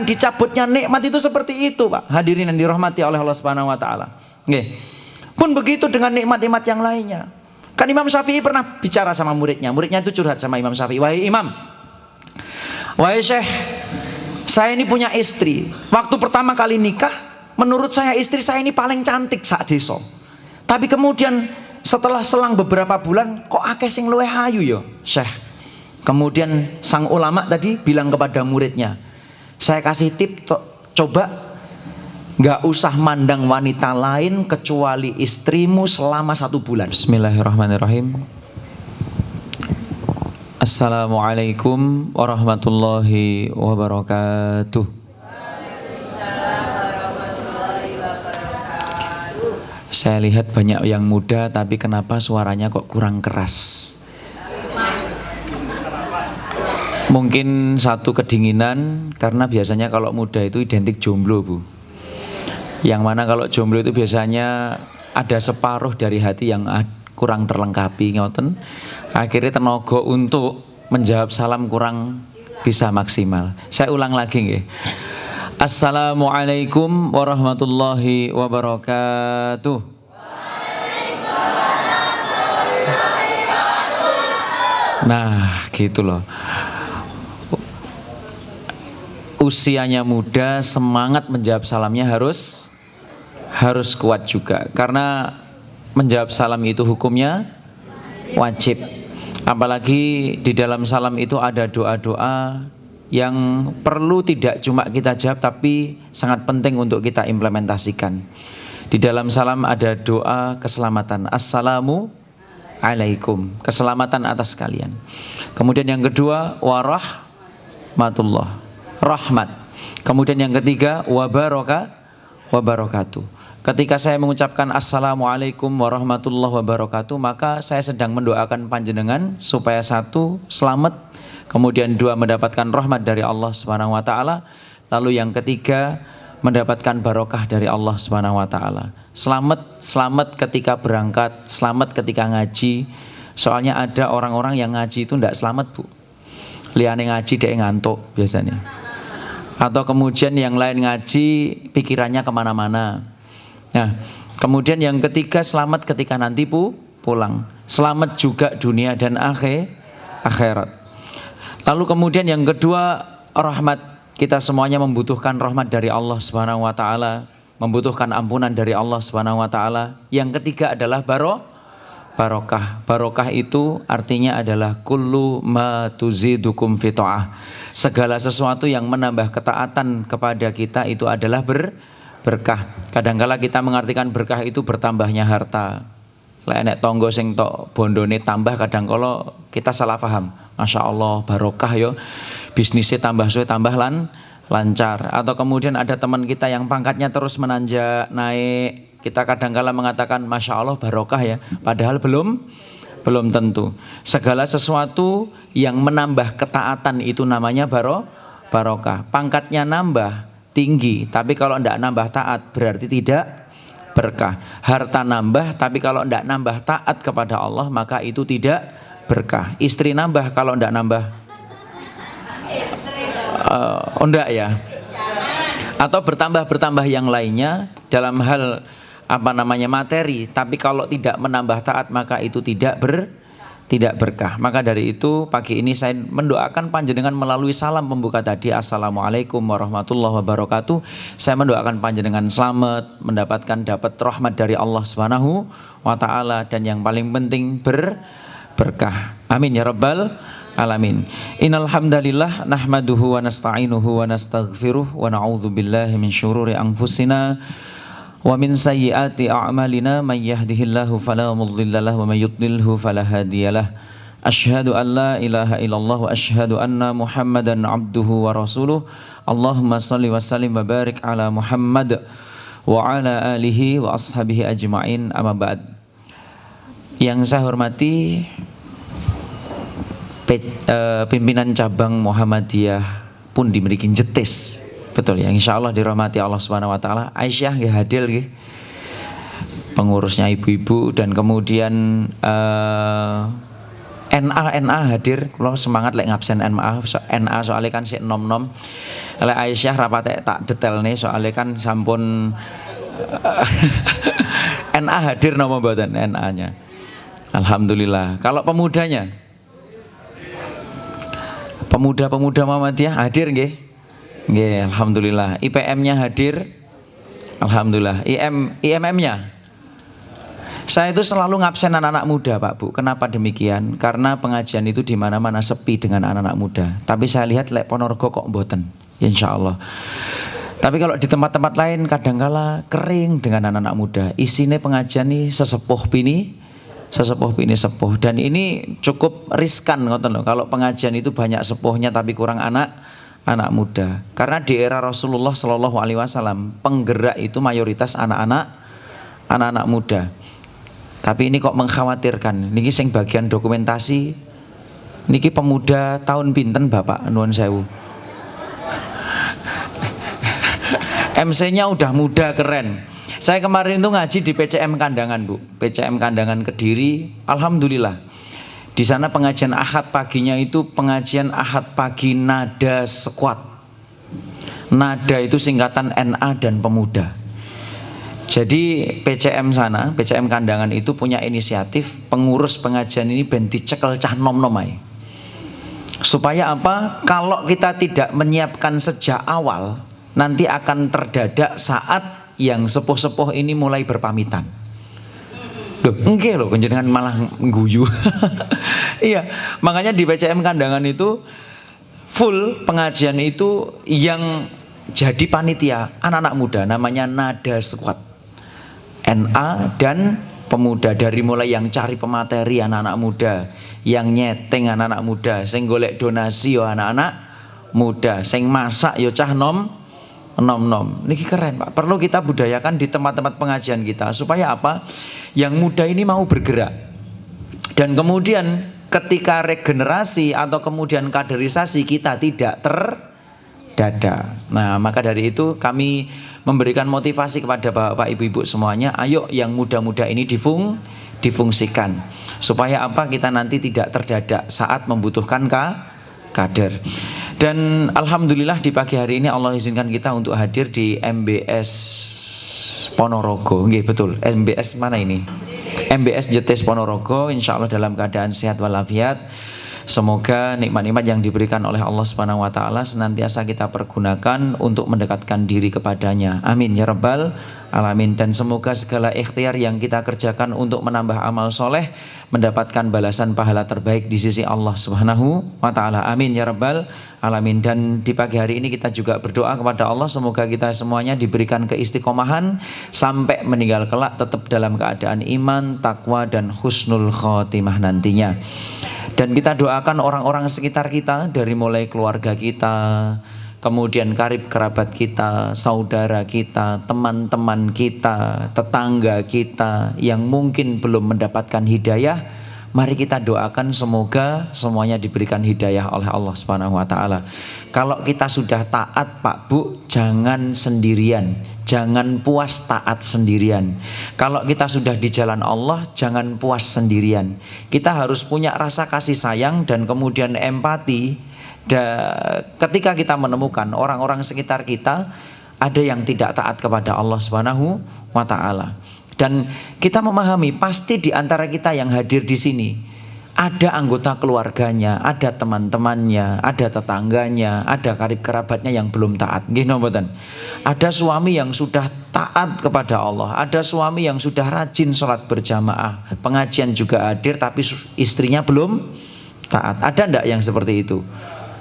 dicabutnya nikmat itu seperti itu, Pak. Hadirin yang dirahmati oleh Allah Subhanahu wa taala. Nggih. Pun begitu dengan nikmat-nikmat yang lainnya. Kan Imam Syafi'i pernah bicara sama muridnya. Muridnya itu curhat sama Imam Syafi'i. Wahai Imam, wahai Syekh, saya ini punya istri. Waktu pertama kali nikah, menurut saya istri saya ini paling cantik sak desa. Tapi kemudian setelah selang beberapa bulan, kok akeh sing luwih ayu ya, Syekh. Kemudian sang ulama tadi bilang kepada muridnya, saya kasih tip, coba nggak usah mandang wanita lain kecuali istrimu selama 1 bulan. Bismillahirrahmanirrahim. Assalamualaikum warahmatullahi wabarakatuh. Saya lihat banyak yang muda, tapi kenapa suaranya kok kurang keras? Mungkin satu kedinginan, karena biasanya kalau muda itu identik jomblo, Bu. Yang mana kalau jomblo itu biasanya ada separuh dari hati yang kurang terlengkapi, ngoten. Akhirnya tenaga untuk menjawab salam kurang bisa maksimal. Saya ulang lagi nggih. Assalamualaikum warahmatullahi wabarakatuh. Nah, gitu loh. Usianya muda, semangat menjawab salamnya harus kuat juga. Karena menjawab salam itu hukumnya wajib. Apalagi di dalam salam itu ada doa-doa yang perlu tidak cuma kita jawab, tapi sangat penting untuk kita implementasikan. Di dalam salam ada doa keselamatan. Assalamualaikum, keselamatan atas kalian. Kemudian yang kedua, warahmatullah, rahmat. Kemudian yang ketiga, wabarakatuh. Ketika saya mengucapkan assalamualaikum warahmatullahi wabarakatuh, maka saya sedang mendoakan panjenengan supaya 1, selamat, kemudian 2, mendapatkan rahmat dari Allah Subhanahu wa taala, lalu yang ketiga, mendapatkan barokah dari Allah Subhanahu wa taala. Selamat ketika berangkat, selamat ketika ngaji. Soalnya ada orang-orang yang ngaji itu tidak selamat, Bu. Liane ngaji dia ngantuk biasanya. Atau kemudian yang lain ngaji pikirannya kemana-mana. Nah, kemudian yang ketiga, selamat ketika nanti pulang. Selamat juga dunia dan akhirat. Lalu kemudian yang kedua, rahmat. Kita semuanya membutuhkan rahmat dari Allah Subhanahu wa taala, membutuhkan ampunan dari Allah Subhanahu wa taala. Yang ketiga adalah barokah. Barokah itu artinya adalah kullu ma tuzidukum fi ta'ah. Segala sesuatu yang menambah ketaatan kepada kita itu adalah berkah. Kadangkala kita mengartikan berkah itu bertambahnya harta. Lek nek tangga sing tok bondone tambah, kadangkala kita salah paham. Masya Allah barokah yo, bisnisnya tambah suwe tambah lancar. Atau kemudian ada teman kita yang pangkatnya terus menanjak naik, kita kadangkala mengatakan Masya Allah barokah ya, padahal belum tentu. Segala sesuatu yang menambah ketaatan itu namanya barokah. Pangkatnya nambah tinggi, tapi kalau tidak nambah taat berarti tidak berkah. Harta nambah, tapi kalau tidak nambah taat kepada Allah maka itu tidak berkah. Istri nambah, kalau tidak nambah enggak ya. Atau bertambah yang lainnya dalam hal materi, tapi kalau tidak menambah taat maka itu tidak berkah. Maka dari itu pagi ini saya mendoakan panjenengan melalui salam pembuka tadi, assalamualaikum warahmatullahi wabarakatuh. Saya mendoakan panjenengan selamat, dapat rahmat dari Allah Subhanahu wa taala, dan yang paling penting berkah. Amin ya rabbal alamin. Innal hamdalillah nahmaduhu wa nasta'inuhu wa nastaghfiruh wa na'udzu billahi min syururi anfusina wa min sayyiati a'malina, may yahdihillahu fala mudhillalah wa may yudlilhu fala hadiyalah. Asyhadu an la ilaha illallah wa asyhadu anna Muhammadan abduhu wa rasuluh. Allahumma shalli wa sallim wa barik ala Muhammad wa ala alihi wa ashabihi ajma'in, amma ba'd. Yang saya hormati pimpinan cabang Muhammadiyah pun dimiliki Jetis. Betul ya, insya Allah dirahmati Allah Subhanahu wa taala. Aisyah nggih hadir nggih, pengurusnya ibu-ibu, dan kemudian NA hadir, kalau semangat lek ngabsen NA soalnya kan si nom-nom. Lek Aisyah rapate tak detail nih soalnya kan sampun NA hadir nama mboten NA-nya. Alhamdulillah. Kalau pemudanya, pemuda Muhammadiyah hadir nggih? Nggih, alhamdulillah. IPM-nya hadir. Alhamdulillah. IMM-nya. Saya itu selalu ngabsen anak-anak muda, Pak Bu. Kenapa demikian? Karena pengajian itu di mana-mana sepi dengan anak-anak muda. Tapi saya lihat lek Ponorogo kok mboten, insya Allah. Tapi kalau di tempat-tempat lain kadangkala kering dengan anak-anak muda. Isinya pengajian ini sesepuh pini sepuh. Dan ini cukup riskan ngoten loh. Kalau pengajian itu banyak sepuhnya tapi kurang anak muda. Karena di era Rasulullah Shallallahu Alaihi Wasallam penggerak itu mayoritas anak-anak muda. Tapi ini kok mengkhawatirkan. Niki sing bagian dokumentasi. Niki pemuda tahun pinten Bapak nuwun sewu. MC-nya udah muda keren. Saya kemarin itu ngaji di PCM Kandangan Bu. PCM Kandangan Kediri. Alhamdulillah. Di sana pengajian Ahad paginya itu pengajian Ahad pagi nada squad. Nada itu singkatan NA dan pemuda. Jadi PCM sana, PCM Kandangan itu punya inisiatif pengurus pengajian ini ben dicekel cah nom-nom ae. Supaya apa? Kalau kita tidak menyiapkan sejak awal, nanti akan terdadak saat yang sepuh-sepuh ini mulai berpamitan. Loh, enggak loh, penjenengan malah ngguyu. Iya, makanya di PCM Kandangan itu full pengajian itu yang jadi panitia anak-anak muda, namanya Nada Squad. NA dan pemuda, dari mulai yang cari pemateri anak-anak muda, yang nyeteng anak-anak muda, sing golek donasi yo anak-anak muda, sing masak yo cah nom. Niki keren Pak. Perlu kita budayakan di tempat-tempat pengajian kita supaya apa? Yang muda ini mau bergerak. Dan kemudian ketika regenerasi atau kemudian kaderisasi kita tidak terdadak. Nah, maka dari itu kami memberikan motivasi kepada bapak ibu-ibu semuanya, ayo yang muda-muda ini difungsikan supaya apa, kita nanti tidak terdadak saat membutuhkan kader. Dan alhamdulillah di pagi hari ini Allah izinkan kita untuk hadir di MBS Ponorogo. Nggih, betul. MBS mana ini? MBS JTS Ponorogo, insya Allah dalam keadaan sehat walafiat. Semoga nikmat-nikmat yang diberikan oleh Allah Subhanahu wa taala senantiasa kita pergunakan untuk mendekatkan diri kepadanya. Amin ya rabbal alamin. Dan semoga segala ikhtiar yang kita kerjakan untuk menambah amal soleh mendapatkan balasan pahala terbaik di sisi Allah Subhanahu wa taala. Amin ya rabbal alamin. Dan di pagi hari ini kita juga berdoa kepada Allah semoga kita semuanya diberikan keistiqomahan sampai meninggal kelak tetap dalam keadaan iman, takwa dan husnul khotimah nantinya. Dan kita doakan orang-orang sekitar kita, dari mulai keluarga kita, kemudian karib kerabat kita, saudara kita, teman-teman kita, tetangga kita yang mungkin belum mendapatkan hidayah. Mari kita doakan semoga semuanya diberikan hidayah oleh Allah Subhanahu wa taala. Kalau kita sudah taat Pak Bu, jangan sendirian. Jangan puas taat sendirian. Kalau kita sudah di jalan Allah, jangan puas sendirian. Kita harus punya rasa kasih sayang dan kemudian empati. Ketika kita menemukan orang-orang sekitar kita ada yang tidak taat kepada Allah Subhanahu wa taala. Dan kita memahami pasti di antara kita yang hadir di sini ada anggota keluarganya, ada teman-temannya, ada tetangganya, ada karib kerabatnya yang belum taat. Nggih mboten? Ada suami yang sudah taat kepada Allah, ada suami yang sudah rajin sholat berjamaah, pengajian juga hadir tapi istrinya belum taat. Ada ndak yang seperti itu?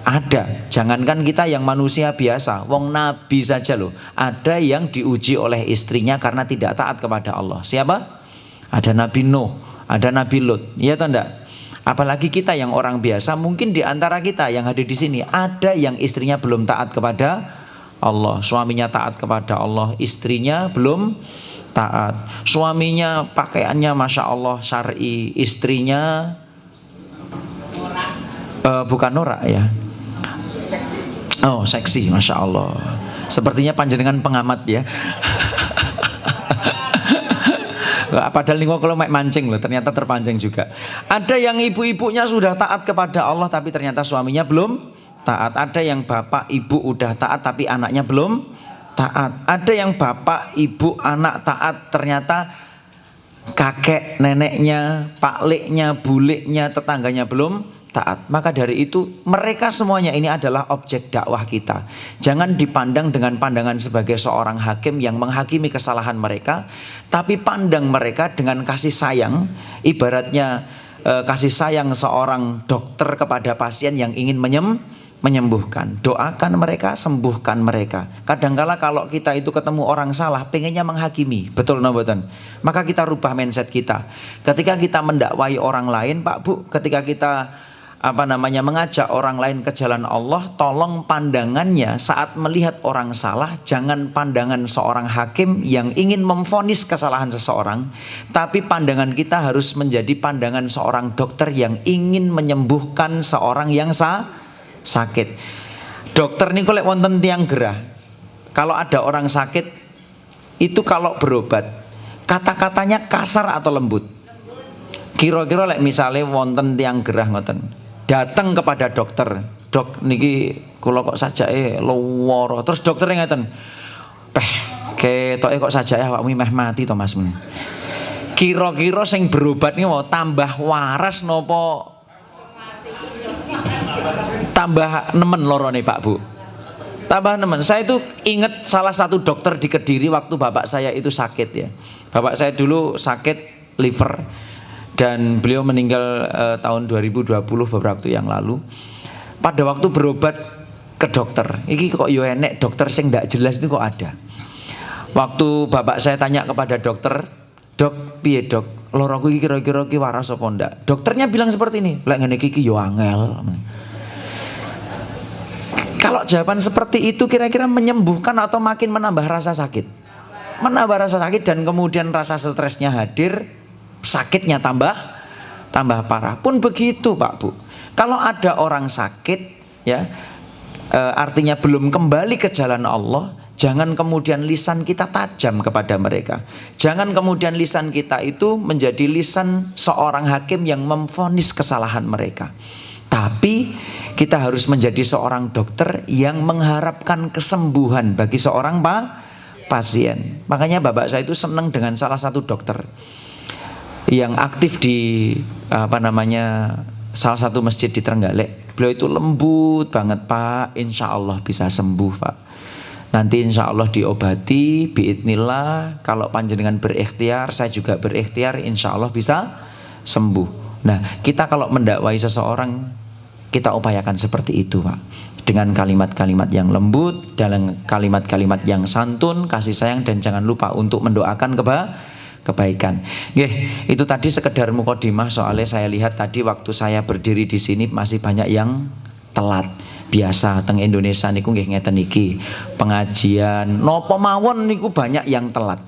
Ada. Jangankan kita yang manusia biasa, wong nabi saja loh, ada yang diuji oleh istrinya karena tidak taat kepada Allah. Siapa? Ada Nabi Nuh, ada Nabi Lut. Iya atau enggak? Apalagi kita yang orang biasa, mungkin di antara kita yang hadir di sini ada yang istrinya belum taat kepada Allah. Suaminya taat kepada Allah, istrinya belum taat. Suaminya pakaiannya masya Allah syar'i, istrinya bukan norak ya. Oh, seksi, masya Allah. Sepertinya panjenengan pengamat ya. Padahal niku kalau mancing loh, ternyata terpancing juga. Ada yang ibu-ibunya sudah taat kepada Allah tapi ternyata suaminya belum taat. Ada yang bapak ibu udah taat tapi anaknya belum taat. Ada yang bapak ibu anak taat ternyata kakek neneknya, pakliknya, buliknya, tetangganya belum taat. Maka dari itu mereka semuanya ini adalah objek dakwah kita. Jangan dipandang dengan pandangan sebagai seorang hakim yang menghakimi kesalahan mereka, tapi pandang mereka dengan kasih sayang. Ibaratnya kasih sayang seorang dokter kepada pasien yang ingin menyembuhkan. Doakan mereka, sembuhkan mereka. Kadangkala kalau kita itu ketemu orang salah, pengennya menghakimi, betul noboten? Maka kita rubah mindset kita. Ketika kita mendakwai orang lain, Pak Bu, ketika kita mengajak orang lain ke jalan Allah, tolong pandangannya saat melihat orang salah, jangan pandangan seorang hakim yang ingin memvonis kesalahan seseorang, tapi pandangan kita harus menjadi pandangan seorang dokter yang ingin menyembuhkan seorang yang sakit. Dokter niku lek wonten tiang gerah, kalau ada orang sakit itu kalau berobat kata-katanya kasar atau lembut? Kira-kira lek misalnya wonten tiang gerah ngoten, datang kepada dokter, dok niki kula kok sajake loworo, terus dokter ngeten, ketoke kok sajake awakmu meh mati to Mas. Kira-kira sing berobat niku mau tambah waras napa tambah nemen lorone Pak Bu? Tambah nemen. Saya itu ingat salah satu dokter di Kediri waktu bapak saya itu sakit ya. Bapak saya dulu sakit liver dan beliau meninggal tahun 2020 beberapa waktu yang lalu. Pada waktu berobat ke dokter, ini kok yo enek dokter sing ndak jelas itu kok ada. Waktu bapak saya tanya kepada dokter, dok piye dok, loroku iki kira-kira ki waras apa ndak? Dokternya bilang seperti ini, lek ngene iki yo angel. Kalau jawaban seperti itu kira-kira menyembuhkan atau makin menambah rasa sakit? Menambah rasa sakit dan kemudian rasa stresnya hadir, sakitnya tambah parah. Pun begitu Pak Bu. Kalau ada orang sakit ya, artinya belum kembali ke jalan Allah, jangan kemudian lisan kita tajam kepada mereka. Jangan kemudian lisan kita itu menjadi lisan seorang hakim yang memvonis kesalahan mereka. Tapi kita harus menjadi seorang dokter yang mengharapkan kesembuhan bagi seorang pasien. Makanya bapak saya itu senang dengan salah satu dokter yang aktif di salah satu masjid di Trenggalek. Beliau itu lembut banget, Pak, insya Allah bisa sembuh Pak. Nanti insya Allah diobati, biidnillah. Kalau panjenengan berikhtiar, saya juga berikhtiar, insya Allah bisa sembuh. Nah, kita kalau mendakwai seseorang, kita upayakan seperti itu Pak. Dengan kalimat-kalimat yang lembut, dalam kalimat-kalimat yang santun, kasih sayang, dan jangan lupa untuk mendoakan kebaikan. Itu tadi sekedar mukadimah, soalnya saya lihat tadi waktu saya berdiri di sini masih banyak yang telat. Biasa teng Indonesia niku nggih ngeten iki. Pengajian napa mawon niku banyak yang telat.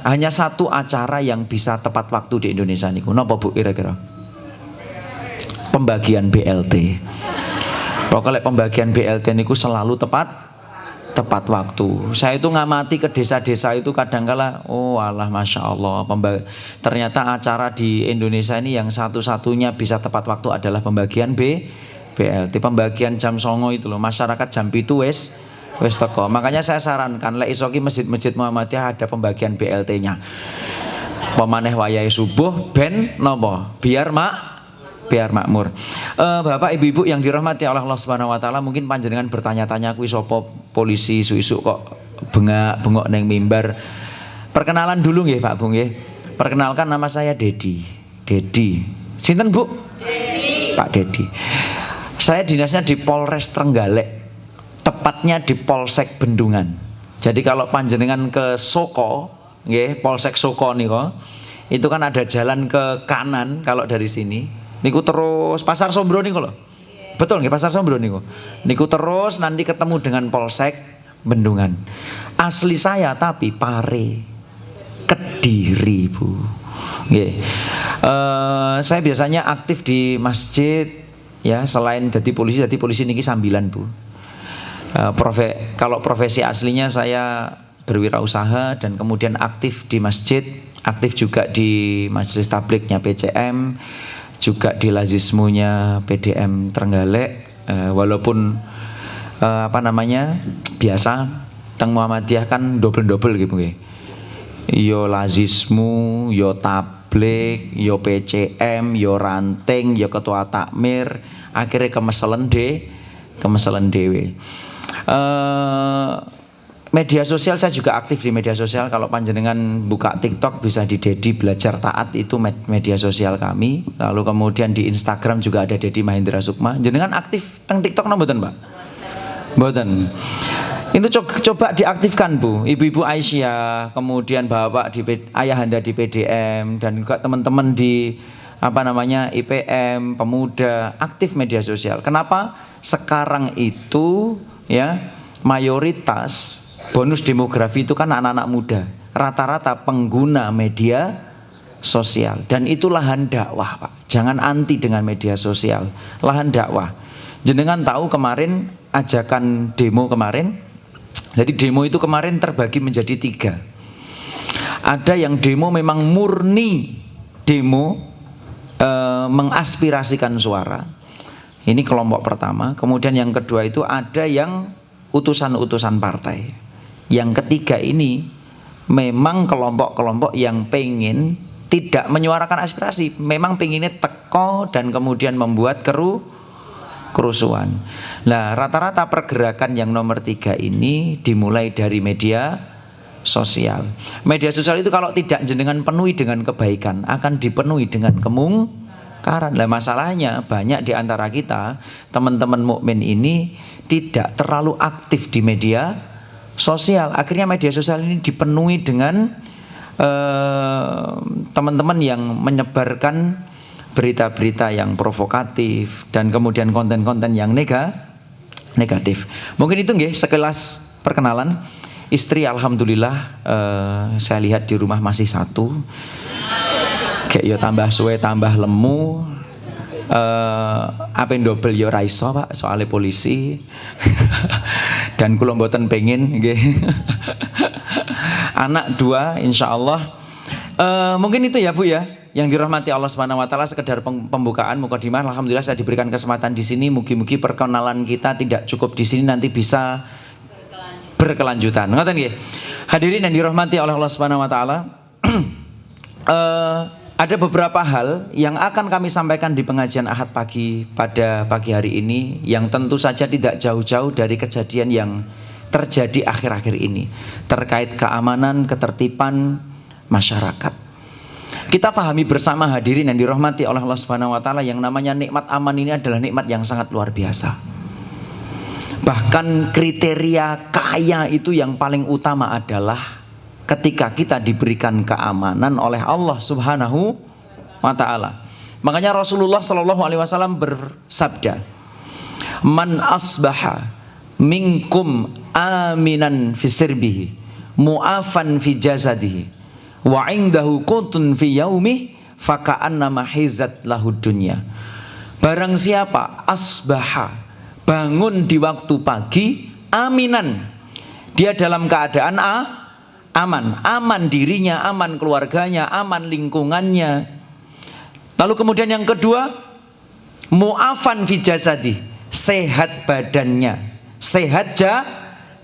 Hanya satu acara yang bisa tepat waktu di Indonesia niku. Napa Bu kira-kira? Pembagian BLT. Pokoknya pembagian BLT niku selalu tepat waktu. Saya itu ngamati ke desa-desa itu kadangkala, oh alah masya Allah, ternyata acara di Indonesia ini yang satu-satunya bisa tepat waktu adalah pembagian BLT. Pembagian jam 09.00 itu loh, masyarakat jam 7 wis teko. Makanya saya sarankan lek iso ki masjid-masjid Muhammadiyah ada pembagian BLT-nya. Pemaneh wayahe subuh ben napa? Biar makmur. Bapak ibu-ibu yang dirahmati oleh Allah Subhanahu wa taala, mungkin panjenengan bertanya-tanya kuwi sapa polisi isu-isu kok bengak-bengok neng mimbar. Perkenalan dulu nggih Pak Bu nggih. Perkenalkan, nama saya Dedi. Sinten Bu? Dedi. Pak Dedi. Saya dinasnya di Polres Trenggalek. Tepatnya di Polsek Bendungan. Jadi kalau panjenengan ke Soko, nggih, Polsek Soko niku, itu kan ada jalan ke kanan kalau dari sini. Niku terus Pasar Sombro niku lho. Betul nggih, Pasar Sombro niku. Niku terus nanti ketemu dengan Polsek Bendungan. Asli saya tapi Pare, Kediri, Bu. Nggih. Saya biasanya aktif di masjid ya, selain jadi polisi niki sambilan, Bu. Kalau profesi aslinya saya berwirausaha dan kemudian aktif di masjid, aktif juga di majelis tabliknya PCM, juga di lazismunya PDM Trenggalek. Walaupun biasa teng Muhammadiyah kan double gitu nggih. Yo lazismu, yo tablik, yo PCM, yo ranting, yo ketua takmir, akhirnya kemeselen dewe. Media sosial saya juga aktif di media sosial. Kalau panjenengan buka TikTok bisa di Dedi Belajar Taat, itu media sosial kami. Lalu kemudian di Instagram juga ada Dedi Mahendra Sukma. Jenengan aktif teng TikTok mboten, Pak? Mboten. Itu coba diaktifkan, Bu. Ibu-ibu Aisyah, kemudian Bapak ayahanda di PDM dan juga teman-teman di IPM, pemuda, aktif media sosial. Kenapa? Sekarang itu ya mayoritas bonus demografi itu kan anak-anak muda, rata-rata pengguna media sosial, dan itu lahan dakwah, Pak. Jangan anti dengan media sosial, lahan dakwah. Jenengan tahu kemarin ajakan demo kemarin, jadi demo itu kemarin terbagi menjadi 3. Ada yang demo memang murni demo mengaspirasikan suara, ini kelompok pertama. Kemudian yang kedua itu ada yang utusan-utusan partai. Yang ketiga ini memang kelompok-kelompok yang pengen tidak menyuarakan aspirasi, memang pengennya teko dan kemudian membuat kerusuhan. Nah, rata-rata pergerakan yang nomor 3 ini dimulai dari media sosial. Media sosial itu kalau tidak jenengan penuhi dengan kebaikan, akan dipenuhi dengan kemungkaran. Lah masalahnya banyak di antara kita, teman-teman mukmin ini tidak terlalu aktif di media sosial. Akhirnya media sosial ini dipenuhi dengan teman-teman yang menyebarkan berita-berita yang provokatif dan kemudian konten-konten yang negatif. Mungkin itu nggih sekelas perkenalan. Istri alhamdulillah saya lihat di rumah masih 1. Kayak yo tambah suwe tambah lemu. Apa yang double yo raiso, Pak, soalnya polisi. Dan kula mboten pengin nggih. Anak 2 insyaallah. Mungkin itu ya, Bu ya, yang dirahmati Allah Subhanahu wa taala, sekedar pembukaan mukadimah. Alhamdulillah saya diberikan kesempatan di sini. Mugi-mugi perkenalan kita tidak cukup di sini, nanti bisa berkelanjutan. Ngoten nggih. Hadirin yang dirahmati oleh Allah Subhanahu wa taala. Ada beberapa hal yang akan kami sampaikan di pengajian Ahad pagi pada pagi hari ini, yang tentu saja tidak jauh-jauh dari kejadian yang terjadi akhir-akhir ini terkait keamanan, ketertiban masyarakat. Kita pahami bersama hadirin yang dirahmati oleh Allah Subhanahu wa taala, yang namanya nikmat aman ini adalah nikmat yang sangat luar biasa. Bahkan kriteria kaya itu yang paling utama adalah ketika kita diberikan keamanan oleh Allah Subhanahu wa taala. Makanya Rasulullah sallallahu alaihi wasallam bersabda, "Man asbaha minkum aminan fi sirbihi, mu'afan fi jasadihi, wa indahu qutun fi yaumih, faka'annama hizat lahud dunya." Barang siapa asbaha, bangun di waktu pagi, aminan, dia dalam keadaan aman dirinya, aman keluarganya, aman lingkungannya. Lalu kemudian yang kedua, mu'afan fi jasadi, sehat badannya, sehat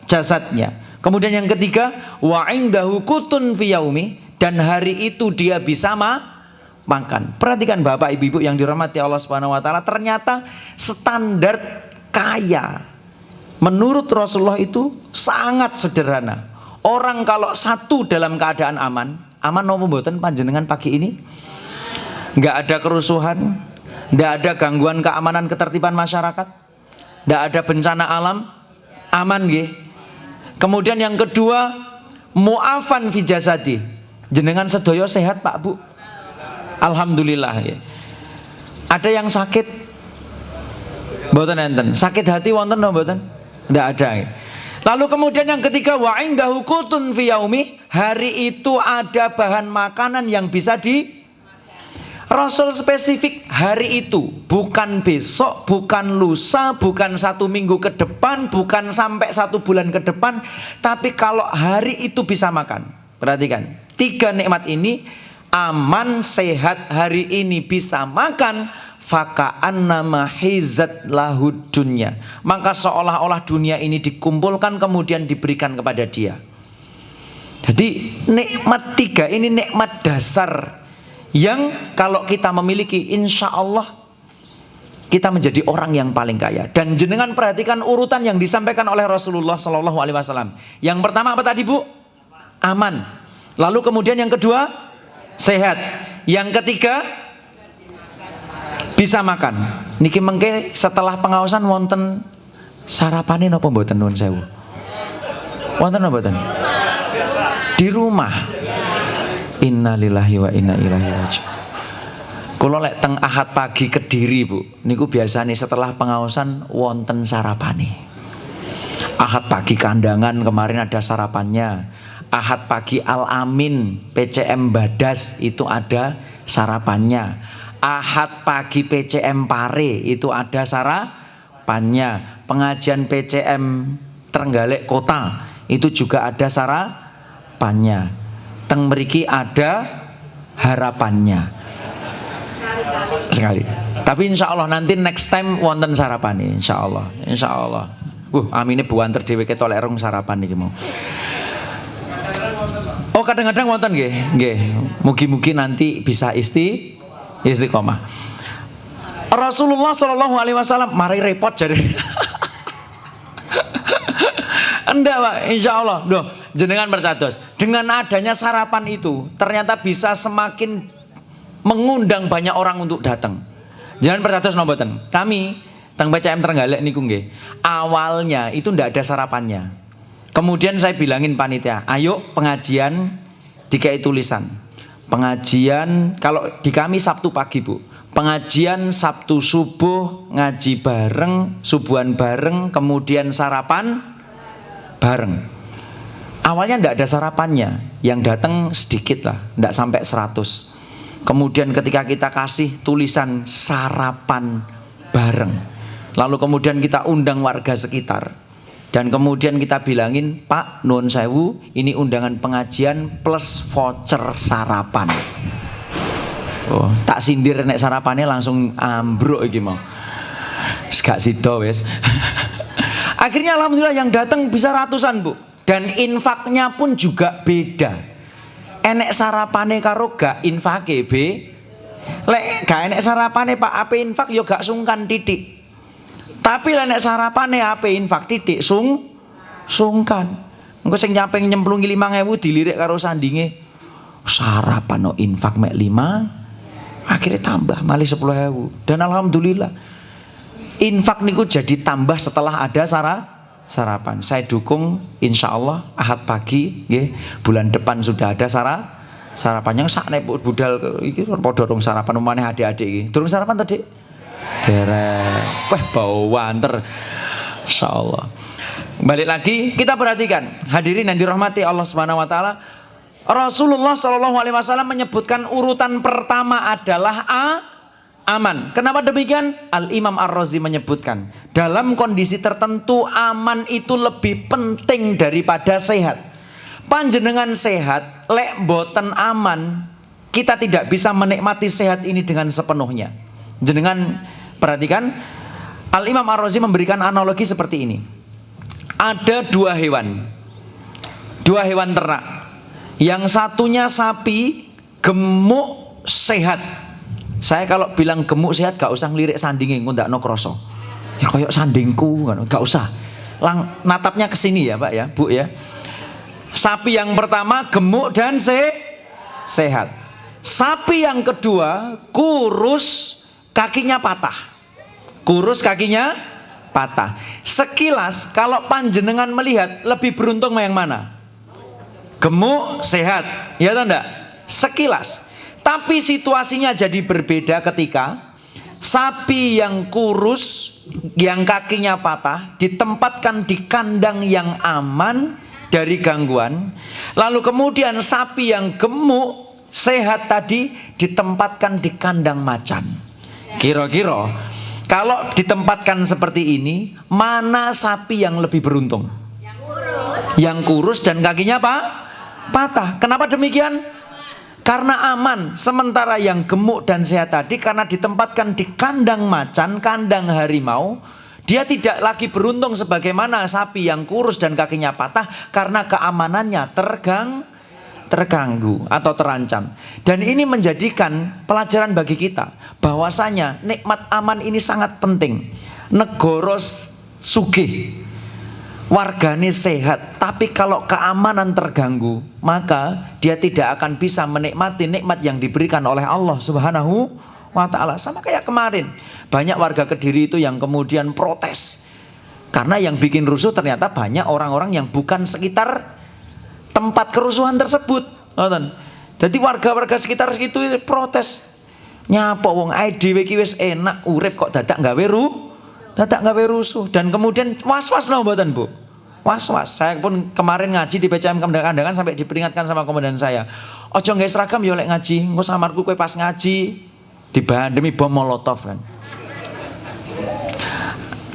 jasadnya. Kemudian yang ketiga, wa indahu qutun fi yaumi, dan hari itu dia bisa makan. Perhatikan Bapak Ibu yang dirahmati Allah Subhanahu wa taala, ternyata standar kaya menurut Rasulullah itu sangat sederhana. Orang kalau satu dalam keadaan aman nopo mboten panjenengan pagi ini? Enggak ada kerusuhan, enggak ada gangguan keamanan ketertiban masyarakat, enggak ada bencana alam, aman nggih. Kemudian yang kedua, mu'afan fi jasadi. Jenengan sedaya sehat, Pak, Bu? Alhamdulillah nggih. Ada yang sakit? Mboten enten. Sakit hati wonten napa mboten? Enggak ada. Lalu kemudian yang ketiga, wa indahu qutun fi yaumi, hari itu ada bahan makanan yang bisa Rasul spesifik hari itu, bukan besok, bukan lusa, bukan 1 minggu ke depan, bukan sampai 1 bulan ke depan, tapi kalau hari itu bisa makan. Perhatikan, 3 nikmat ini, aman, sehat, hari ini bisa makan, faka'annama hizat lahud dunya, maka seolah-olah dunia ini dikumpulkan kemudian diberikan kepada dia. Jadi nikmat 3 ini nikmat dasar yang kalau kita memiliki, insya Allah kita menjadi orang yang paling kaya. Dan jenengan perhatikan urutan yang disampaikan oleh Rasulullah Shallallahu Alaihi Wasallam. Yang pertama apa tadi, Bu? Aman. Lalu kemudian yang kedua, sehat. Yang ketiga, bisa makan. Niki mengke setelah pengawasan wonten sarapanin apa mboten nuwun sewu? Wonten apa mboten? Di rumah. Innalillahi wa inna ilaihi raji'un. Kula lek teng Ahad pagi Kediri, Bu, niku biasanya setelah pengawasan wonten sarapane. Ahad pagi Kandangan kemarin ada sarapannya. Ahad pagi Al Amin PCM Badas itu ada sarapannya. Ahad pagi PCM Pare itu ada sarapannya. Pengajian PCM Trenggalek Kota itu juga ada sarapannya. Teng mriki ada harapannya sekali. Tapi insya Allah nanti next time wonten sarapan nih, insya Allah, insya Allah. Amine buanter dhewe ketok lek rong sarapan iki mau. Oh kadang-kadang wonten nggih. Mugi-mugi nanti bisa istiqomah. Rasulullah Shallallahu Alaihi Wasallam mari repot jadi. Enggak, Pak, insya Allah. Duh, jenengan percados. Dengan adanya sarapan itu ternyata bisa semakin mengundang banyak orang untuk datang. Jangan percados nomboten. Kami teng PCM Trenggalek niku nggih. Awalnya itu ndak ada sarapannya. Kemudian saya bilangin panitia, ayo pengajian dikai tulisan. Pengajian kalau di kami Sabtu pagi, Bu. Pengajian Sabtu subuh, ngaji bareng, subuhan bareng, kemudian sarapan bareng. Awalnya ndak ada sarapannya, yang datang sedikit lah, ndak sampai 100. Kemudian ketika kita kasih tulisan sarapan bareng, lalu kemudian kita undang warga sekitar, dan kemudian kita bilangin, Pak, nuwun sewu, ini undangan pengajian plus voucher sarapan. Oh, tak sindir nek sarapannya langsung ambruk iki mau. Gak sida wis. Akhirnya alhamdulillah yang datang bisa ratusan, Bu. Dan infaknya pun juga beda. Enek sarapane karo gak infake, be. Lek gak enek sarapane Pak ape infak yo gak sungkan titik. Tapi lek enek sarapane ape infak titik sungkan. Engko sing nyaping nyemplungi 5.000 dilirik karo sandinge. Sarapan no infak mek 5, akhirnya tambah malih 10.000. Dan alhamdulillah infak niku jadi tambah setelah ada sarapan. Saya dukung insya Allah Ahad pagi nggih, bulan depan sudah ada sarapannya. Sakne budal iki padha rong sarapan umane adik-adik iki. Durung sarapan tadi? Derek. Wah bau wanter. Insyaallah. Balik lagi kita perhatikan hadirin yang dirahmati Allah Subhanahu wa taala. Rasulullah Shallallahu Alaihi Wasallam menyebutkan urutan pertama adalah aman. Kenapa demikian? Al-Imam Ar-Razi menyebutkan dalam kondisi tertentu aman itu lebih penting daripada sehat. Panjenengan sehat, lek boten aman, kita tidak bisa menikmati sehat ini dengan sepenuhnya. Jenengan perhatikan, Al-Imam Ar-Razi memberikan analogi seperti ini. Ada dua hewan ternak. Yang satunya sapi gemuk sehat. Saya kalau bilang gemuk sehat gak usah ngelirik sandingnya, engko ndak no kroso. Ya koyok sandingku kan, gak usah. Natapnya ke sini ya, Pak ya, Bu ya. Sapi yang pertama gemuk dan sehat. Sapi yang kedua kurus, kakinya patah. Sekilas kalau panjenengan melihat lebih beruntung yang mana? Gemuk, sehat, ya atau enggak? Sekilas. Tapi situasinya jadi berbeda ketika sapi yang kurus, yang kakinya patah, ditempatkan di kandang yang aman dari gangguan. Lalu kemudian sapi yang gemuk, sehat tadi ditempatkan di kandang macan. Kira-kira kalau ditempatkan seperti ini, mana sapi yang lebih beruntung? Yang kurus dan kakinya apa? Patah. Kenapa demikian? Karena aman. Sementara yang gemuk dan sehat tadi karena ditempatkan di kandang macan, kandang harimau, dia tidak lagi beruntung sebagaimana sapi yang kurus dan kakinya patah karena keamanannya terganggu atau terancam. Dan ini menjadikan pelajaran bagi kita bahwasanya nikmat aman ini sangat penting. Negara sugih, warganya sehat, tapi kalau keamanan terganggu, maka dia tidak akan bisa menikmati nikmat yang diberikan oleh Allah Subhanahu wa ta'ala. Sama kayak kemarin, banyak warga Kediri itu yang kemudian protes karena yang bikin rusuh ternyata banyak orang-orang yang bukan sekitar tempat kerusuhan tersebut. Jadi warga-warga sekitar situ protes. Nyapa wong ae dhewe iki wis enak urip kok dadak gawe rusuh. Dan kemudian was-was no mboten, Bu? Was-was. Saya pun kemarin ngaji di PCM Kandangan sampai diperingatkan sama komandan saya. Ojo nggawe seragam yo lek ngaji, engko samarku kowe pas ngaji dibandemi bom molotov kan.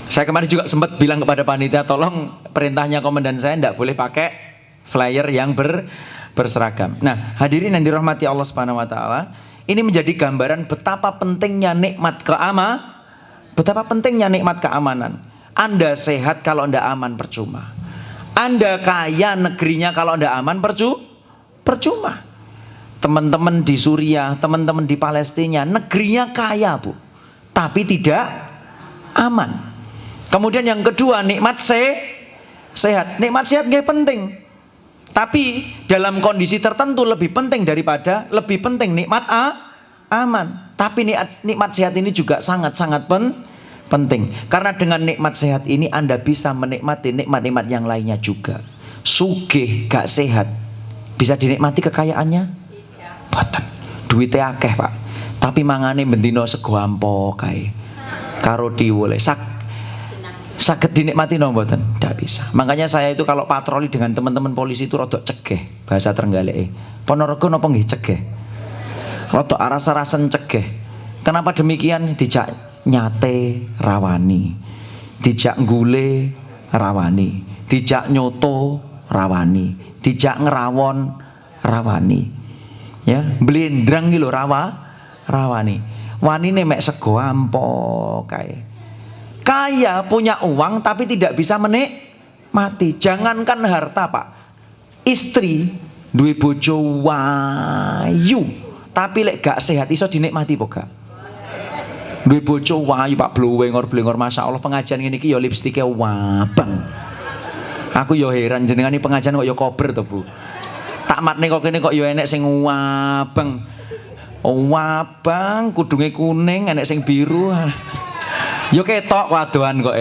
Saya kemarin juga sempat bilang kepada panitia, tolong perintahnya komandan saya tidak boleh pakai flyer yang berseragam. Nah, hadirin yang dirahmati Allah Subhanahu wa taala, ini menjadi gambaran betapa pentingnya nikmat keamanan. Anda sehat kalau Anda aman percuma. Anda kaya negerinya kalau Anda aman percuma. Teman-teman di Suriah, teman-teman di Palestina, negerinya kaya, Bu, tapi tidak aman. Kemudian yang kedua, nikmat sehat. Nikmat sehat nggih penting. Tapi dalam kondisi tertentu lebih penting nikmat aman. Tapi nikmat sehat ini juga sangat-sangat penting. Karena dengan nikmat sehat ini Anda bisa menikmati nikmat-nikmat yang lainnya juga. Sugih gak sehat, bisa dinikmati kekayaannya? Boten. Duitnya akeh, Pak. Tapi mangane bendino sego ampo kae. Karo diwole saged dinikmati no mboten? Tidak bisa. Makanya saya itu kalau patroli dengan teman-teman polisi itu rodok cegeh, bahasa Trenggaleke. Ponorogo napa nggih cegeh? Rodok aras-arasen cegeh. Kenapa demikian? Dijak nyate rawani, dijak gule rawani, dijak nyoto rawani, dijak ngerawon rawani. Ya, blendrang iki lho rawani. Wanine mek sego ampo kae. Kaya punya uang tapi tidak bisa menikmati. Jangankan harta, Pak. Istri duwe bojo wayu tapi lek gak sehat iso dinikmati apa gak? Duwe bojo wayu Pak, blowengor Masya Allah, pengajian ngene iki ya lipstike wabang. Aku ya heran jenengan iki pengajian kok ya kober to, Bu. Takmatne kok kene kok ya enek sing wabang. Wabang kudunge kuning, enek sing biru. Yo ketok wadoan kok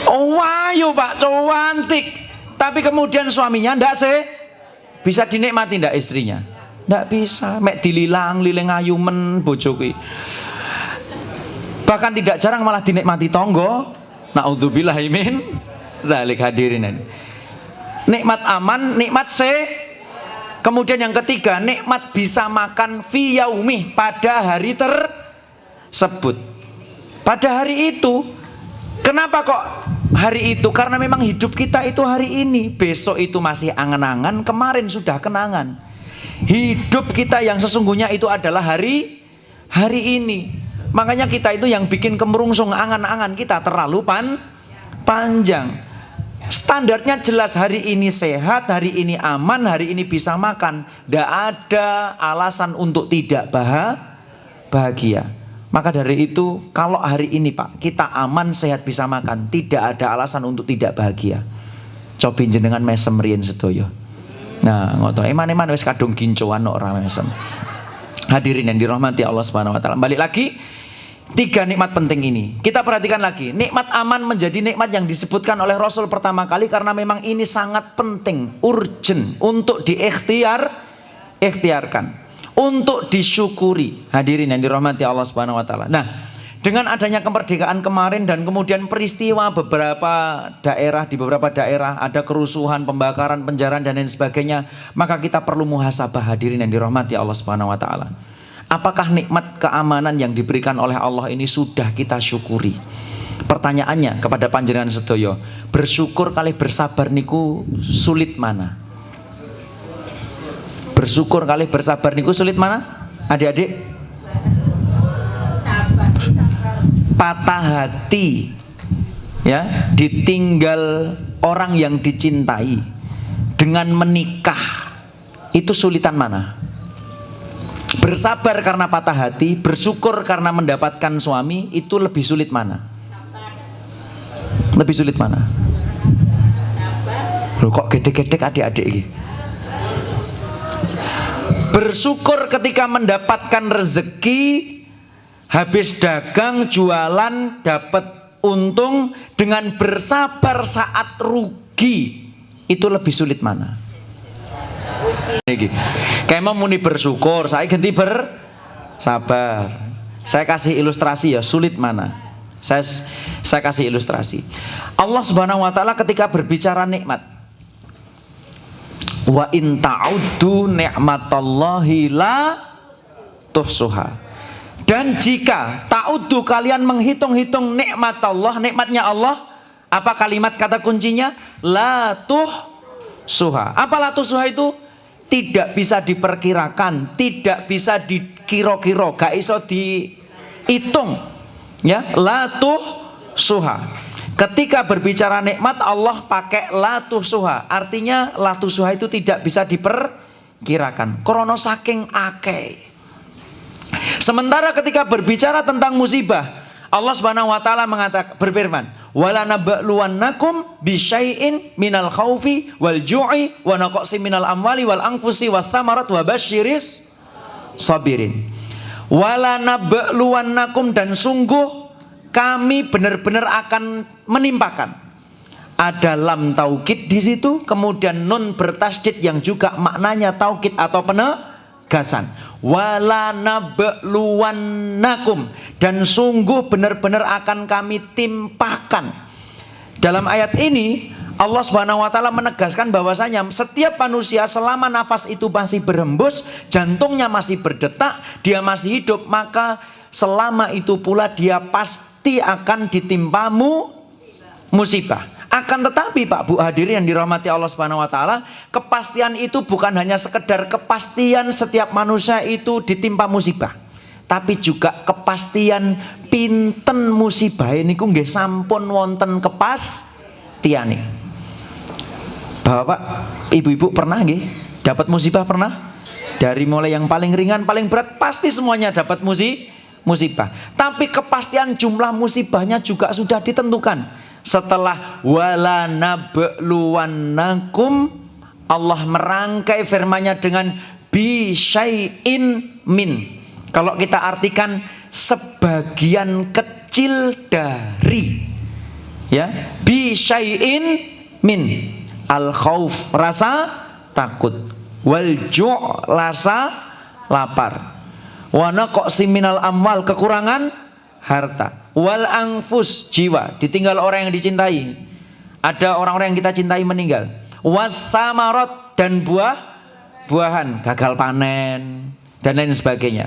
wayu Pak, cantik. Tapi kemudian suaminya ndak bisa dinikmati ndak istrinya? Ndak bisa. Mek dililang-liling ayumen bojo kuwi. Bahkan tidak jarang malah dinikmati tonggo. Naudzubillahi min dzalik, hadirin ini. Nikmat aman, nikmat Kemudian yang ketiga, nikmat bisa makan fi yaumih, pada hari tersebut. Pada hari itu. Kenapa kok hari itu? Karena memang hidup kita itu hari ini. Besok itu masih angan-angan, kemarin sudah kenangan. Hidup kita yang sesungguhnya itu adalah hari ini. Makanya kita itu yang bikin kemerungsung angan-angan kita terlalu panjang. Standarnya jelas, hari ini sehat, hari ini aman, hari ini bisa makan. Tidak ada alasan untuk tidak bahagia. Maka dari itu, kalau hari ini Pak, kita aman, sehat, bisa makan, tidak ada alasan untuk tidak bahagia. Coba jenengan mesem riyen sedaya. Nah, ngono eman-eman wis kadung gincoan kok ora mesem. Hadirin yang dirahmati Allah Subhanahu wa taala. Balik lagi, 3 nikmat penting ini. Kita perhatikan lagi, nikmat aman menjadi nikmat yang disebutkan oleh Rasul pertama kali karena memang ini sangat penting, urgent untuk ikhtiarkan, untuk disyukuri. Hadirin yang dirahmati Allah Subhanahu wa taala. Nah, Dengan adanya kemerdekaan kemarin dan kemudian peristiwa beberapa daerah, di beberapa daerah ada kerusuhan, pembakaran, penjarahan dan lain sebagainya, maka kita perlu muhasabah, hadirin yang dirahmati Allah Subhanahu wa taala. Apakah nikmat keamanan yang diberikan oleh Allah ini sudah kita syukuri? Pertanyaannya kepada panjenengan sedoyo, bersyukur kali bersabar niku sulit mana? Bersyukur kali bersabar niku sulit mana? Adik-adik? Patah hati ya, ditinggal orang yang dicintai dengan menikah, itu sulitan mana? Bersabar karena patah hati, bersyukur karena mendapatkan suami, itu lebih sulit mana? Lebih sulit mana? Loh, kok gedek-gedek adik-adik ini? Bersyukur ketika mendapatkan rezeki, habis dagang, jualan, dapat untung, dengan bersabar saat rugi, itu lebih sulit mana? Kayak mau muni bersyukur, saya ganti bersabar. Saya kasih ilustrasi ya, sulit mana? Saya kasih ilustrasi. Allah Subhanahu wa taala ketika berbicara nikmat, wa in ta'uddu ni'matallahi la tuhsuha. Dan jika ta'uddu, kalian menghitung-hitung nikmat Allah, nikmatnya Allah, apa kalimat kata kuncinya? La tuhsuha. Apa la tuhsuha itu? Tidak bisa diperkirakan, tidak bisa dikira-kira, gak iso dihitung. Ya, la tuhsuha. Ketika berbicara nikmat Allah pakai la tuhsuha, artinya la tuhsuha itu tidak bisa diperkirakan. Krono saking akeh. Sementara ketika berbicara tentang musibah, Allah Subhanahu wa taala mengatakan, berfirman, "Wala nabluwannakum bisyai'in minal khaufi wal ju'i wa naqsi minal amwali wal anfusi was thamarat wa basyiris sabirin." Wala nabluwannakum, dan sungguh kami benar-benar akan menimpakan. Ada lam taukid di situ, kemudian nun bertasydid yang juga maknanya taukid atau penegasan. Wala nabluwannakum, dan sungguh benar-benar akan kami timpakan. Dalam ayat ini Allah Subhanahu wa taala menegaskan bahwasanya setiap manusia selama nafas itu masih berhembus, jantungnya masih berdetak, dia masih hidup, maka selama itu pula dia pasti akan ditimpa musibah. Akan tetapi Pak Bu hadirin yang dirahmati Allah Subhanahu wa taala, kepastian itu bukan hanya sekedar kepastian setiap manusia itu ditimpa musibah, tapi juga kepastian pinten musibah ini ku nggih sampun wonten kepastiane. Bapak, ibu-ibu pernah nggih dapat musibah? Pernah? Dari mulai yang paling ringan, paling berat, pasti semuanya dapat musibah. Tapi kepastian jumlah musibahnya juga sudah ditentukan. Setelah wala nabluwannakum, Allah merangkai firman-Nya dengan bi syai'in min. Kalau kita artikan sebagian kecil dari, ya, bi syai'in min. Al khauf, rasa takut, wal ju' rasa lapar, wa naqsi minal amwal, kekurangan harta, wal anfus, jiwa, ditinggal orang yang dicintai. Ada orang-orang yang kita cintai meninggal. Wasamarot, dan buah-buahan, gagal panen dan lain sebagainya.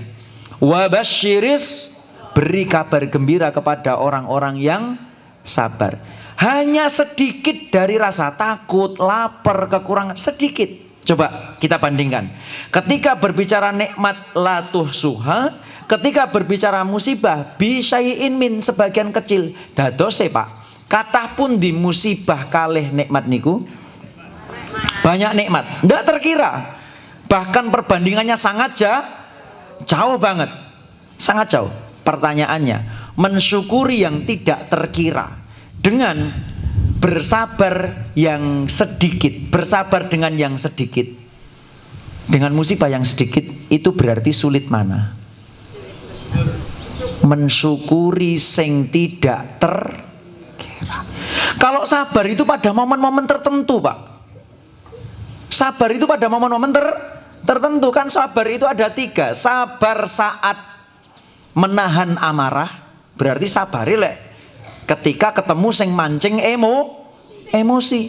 Wabasyiris, beri kabar gembira kepada orang-orang yang sabar. Hanya sedikit dari rasa takut, lapar, kekurangan, sedikit. Coba kita bandingkan. Ketika berbicara nikmat la tuhsuha, ketika berbicara musibah bisyai'in min, sebagian kecil. Dadose Pak, kathah pun di musibah kalih nikmat niku banyak nikmat, ndak terkira. Bahkan perbandingannya sangat jauh banget. Sangat jauh. Pertanyaannya, mensyukuri yang tidak terkira dengan bersabar yang sedikit, bersabar dengan yang sedikit, dengan musibah yang sedikit, itu berarti sulit mana? Mensyukuri sing tidak terkira. Kalau sabar itu pada momen-momen tertentu Pak. Sabar itu pada momen-momen tertentu. Kan sabar itu ada 3. Sabar saat menahan amarah, Berarti sabare lek ketika ketemu sing mancing emosi.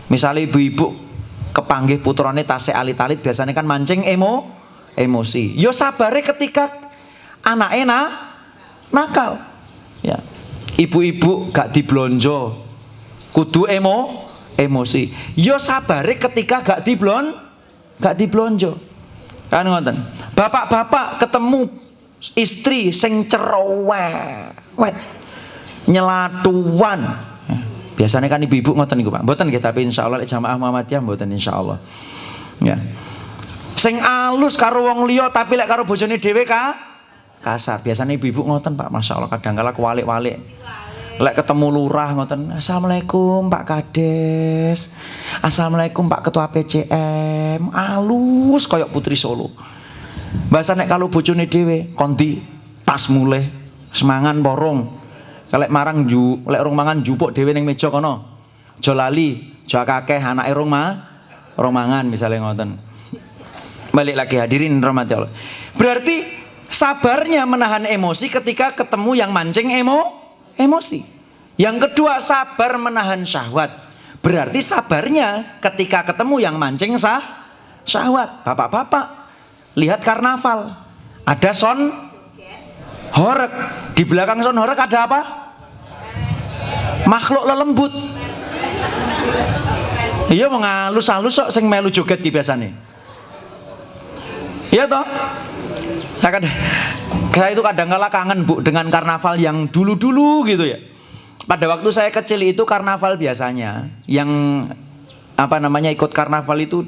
Misalnya ibu-ibu kepanggih putrane tasih alit-alit biasanya kan mancing emosi. Yo sabare ketika anaknya nakal. Ya. Ibu-ibu gak diblonjo kudu emosi. Yo sabare ketika gak diblonjo. Kan ngoten. Bapak-bapak ketemu istri sing cerewet, nyelatuan. Biasanya kan ibu-ibu ngoten niku Pak. Mboten nggih, tapi insyaallah lek jamaah Muhammadiyah mboten insyaallah. Ya. Sing alus karo wong liya tapi lek karo bojone dhewe kasar. Biasanya ibu-ibu ngoten Pak, masyaallah kadang kala kuwalik-walik. Lek ketemu lurah ngoten, "Assalamualaikum Pak Kades. Assalamualaikum Pak Ketua PCM." Alus koyok putri Solo. Bahasa nek kalau bojone dhewe kondi tas mulih semangan porong. Lek marang lek rong mangan jupuk dhewe ning meja kono. Aja lali, aja akeh anake rong mangan misale ngoten. Balik lagi hadirin rahmati Allah. Berarti sabarnya menahan emosi ketika ketemu yang mancing emosi. Yang kedua, sabar menahan syahwat. Berarti sabarnya ketika ketemu yang mancing syahwat. Bapak-bapak, lihat karnaval. Ada son horeg. Di belakang son horeg ada apa? Makhluk lelembut. Iya mau ngalus-alus kok sing melu joget ki biasane. Iya toh? Saya itu kadang-kala kangen Bu dengan karnaval yang dulu-dulu gitu ya. Pada waktu saya kecil itu karnaval biasanya yang ikut karnaval itu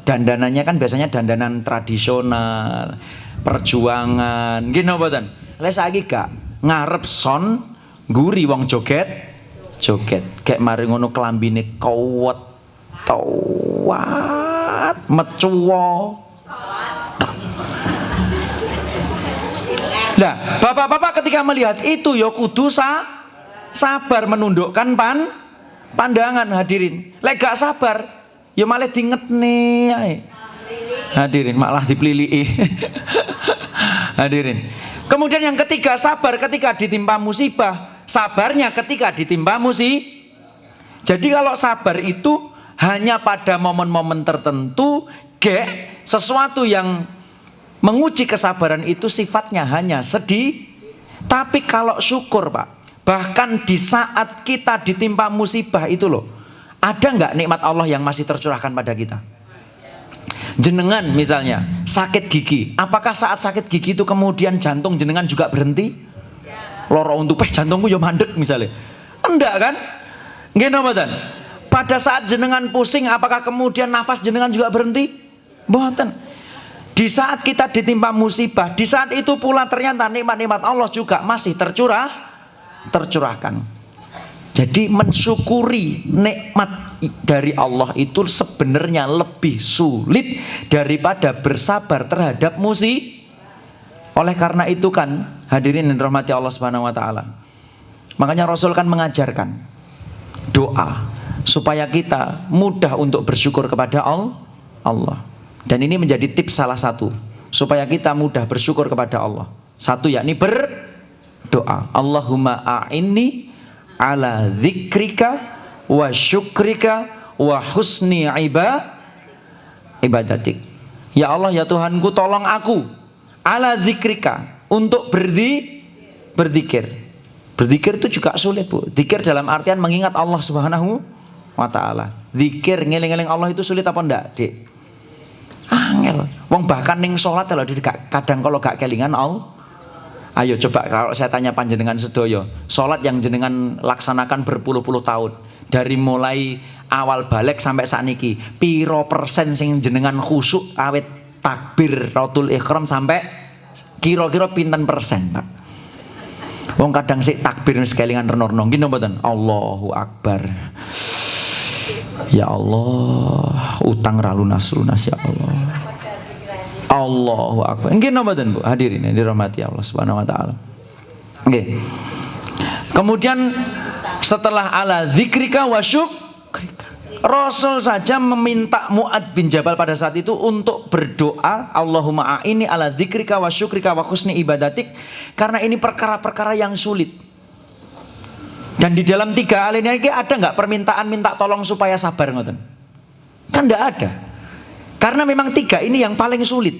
dandanannya kan biasanya dandanan tradisional, perjuangan, gini mboten. Lek saiki gak ngarep son guri wong joget, kayak mari ngono klambine kawet, tawat, mecuwo. Nah, bapak-bapak ketika melihat itu ya kudu sabar menundukkan pandangan hadirin. Lek gak sabar, ya malah dingetne ae. Hadirin malah dipelilii. Hadirin. Kemudian yang ketiga, sabar ketika ditimpa musibah. Sabarnya ketika ditimpa Jadi kalau sabar itu hanya pada momen-momen tertentu, sesuatu yang menguji kesabaran itu sifatnya hanya sedih. Tapi kalau syukur Pak, bahkan di saat kita ditimpa musibah itu loh, ada nggak nikmat Allah yang masih tercurahkan pada kita? Jenengan misalnya sakit gigi, apakah saat sakit gigi itu kemudian jantung jenengan juga berhenti? Loro untuk jantungku ya mandek misalnya. Enggak kan? Nggih mboten. Pada saat jenengan pusing, apakah kemudian nafas jenengan juga berhenti? Mboten. Di saat kita ditimpa musibah, di saat itu pula ternyata nikmat-nikmat Allah juga masih tercurahkan. Jadi mensyukuri nikmat dari Allah itu sebenarnya lebih sulit daripada bersabar terhadap musibah. Oleh karena itu kan hadirin yang dirahmati Allah Subhanahu wa taala. Makanya Rasul kan mengajarkan doa supaya kita mudah untuk bersyukur kepada Allah. Dan ini menjadi tips salah satu supaya kita mudah bersyukur kepada Allah. Satu yakni berdoa. Allahumma a'inni ala dzikrika wa syukrika wa husni ibadatik. Ya Allah ya Tuhanku, tolong aku ala dzikrika untuk berzikir. Berzikir itu juga sulit Bu. Zikir dalam artian mengingat Allah Subhanahu wa taala. Zikir ngeling-eling Allah itu sulit apa enggak, Dik? Angel. Wong bahkan ning salat kadang kalau gak kelingan Allah. Ayo coba kalau saya tanya panjenengan sedoyo, salat yang jenengan laksanakan berpuluh-puluh tahun, dari mulai awal balik sampai sakniki, piro persen sing jenengan khusyuk awet takbir ratul ikhram sampai kira-kira pinten persen, Pak? Wong kadang sik takbir sekelingan renorno nggih mboten? Allahu Akbar. Ya Allah, utang ra lunas ya Allah. Allahu Akbar. Nggih mboten Bu? Hadirin yang dirahmati Allah Subhanahu wa taala. Nggih. Kemudian setelah ala dzikrika wa syukrika, Rasul saja meminta Mu'adz bin Jabal pada saat itu untuk berdoa, Allahumma a'ini ala dzikrika wa syukrika wa husni ibadatik, karena ini perkara-perkara yang sulit. Dan di dalam 3 hal ini ada nggak permintaan minta tolong supaya sabar ngoten? Kan nggak ada. Karena memang 3 ini yang paling sulit.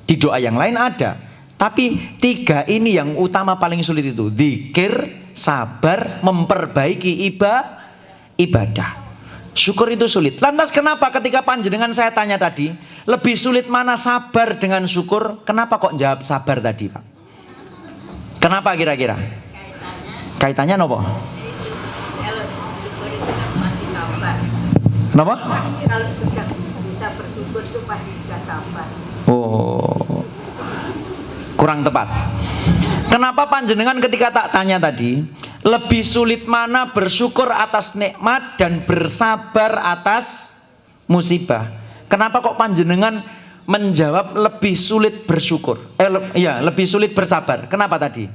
Di doa yang lain ada, tapi 3 ini yang utama paling sulit itu. Zikir, sabar, memperbaiki ibadah. Syukur itu sulit. Lantas kenapa ketika panjenengan saya tanya tadi, lebih sulit mana sabar dengan syukur? Kenapa kok jawab sabar tadi, Pak? Kenapa kira-kira? Kaitannya nopo? Kalau syukur itu kan pasti sabar. Kenapa? Kalau sudah bisa bersyukur itu pasti sudah sabar. Oh, kurang tepat. Kenapa panjenengan ketika tak tanya tadi, lebih sulit mana bersyukur atas nikmat dan bersabar atas musibah? Kenapa kok panjenengan menjawab lebih sulit bersyukur? Lebih sulit bersabar. Kenapa tadi?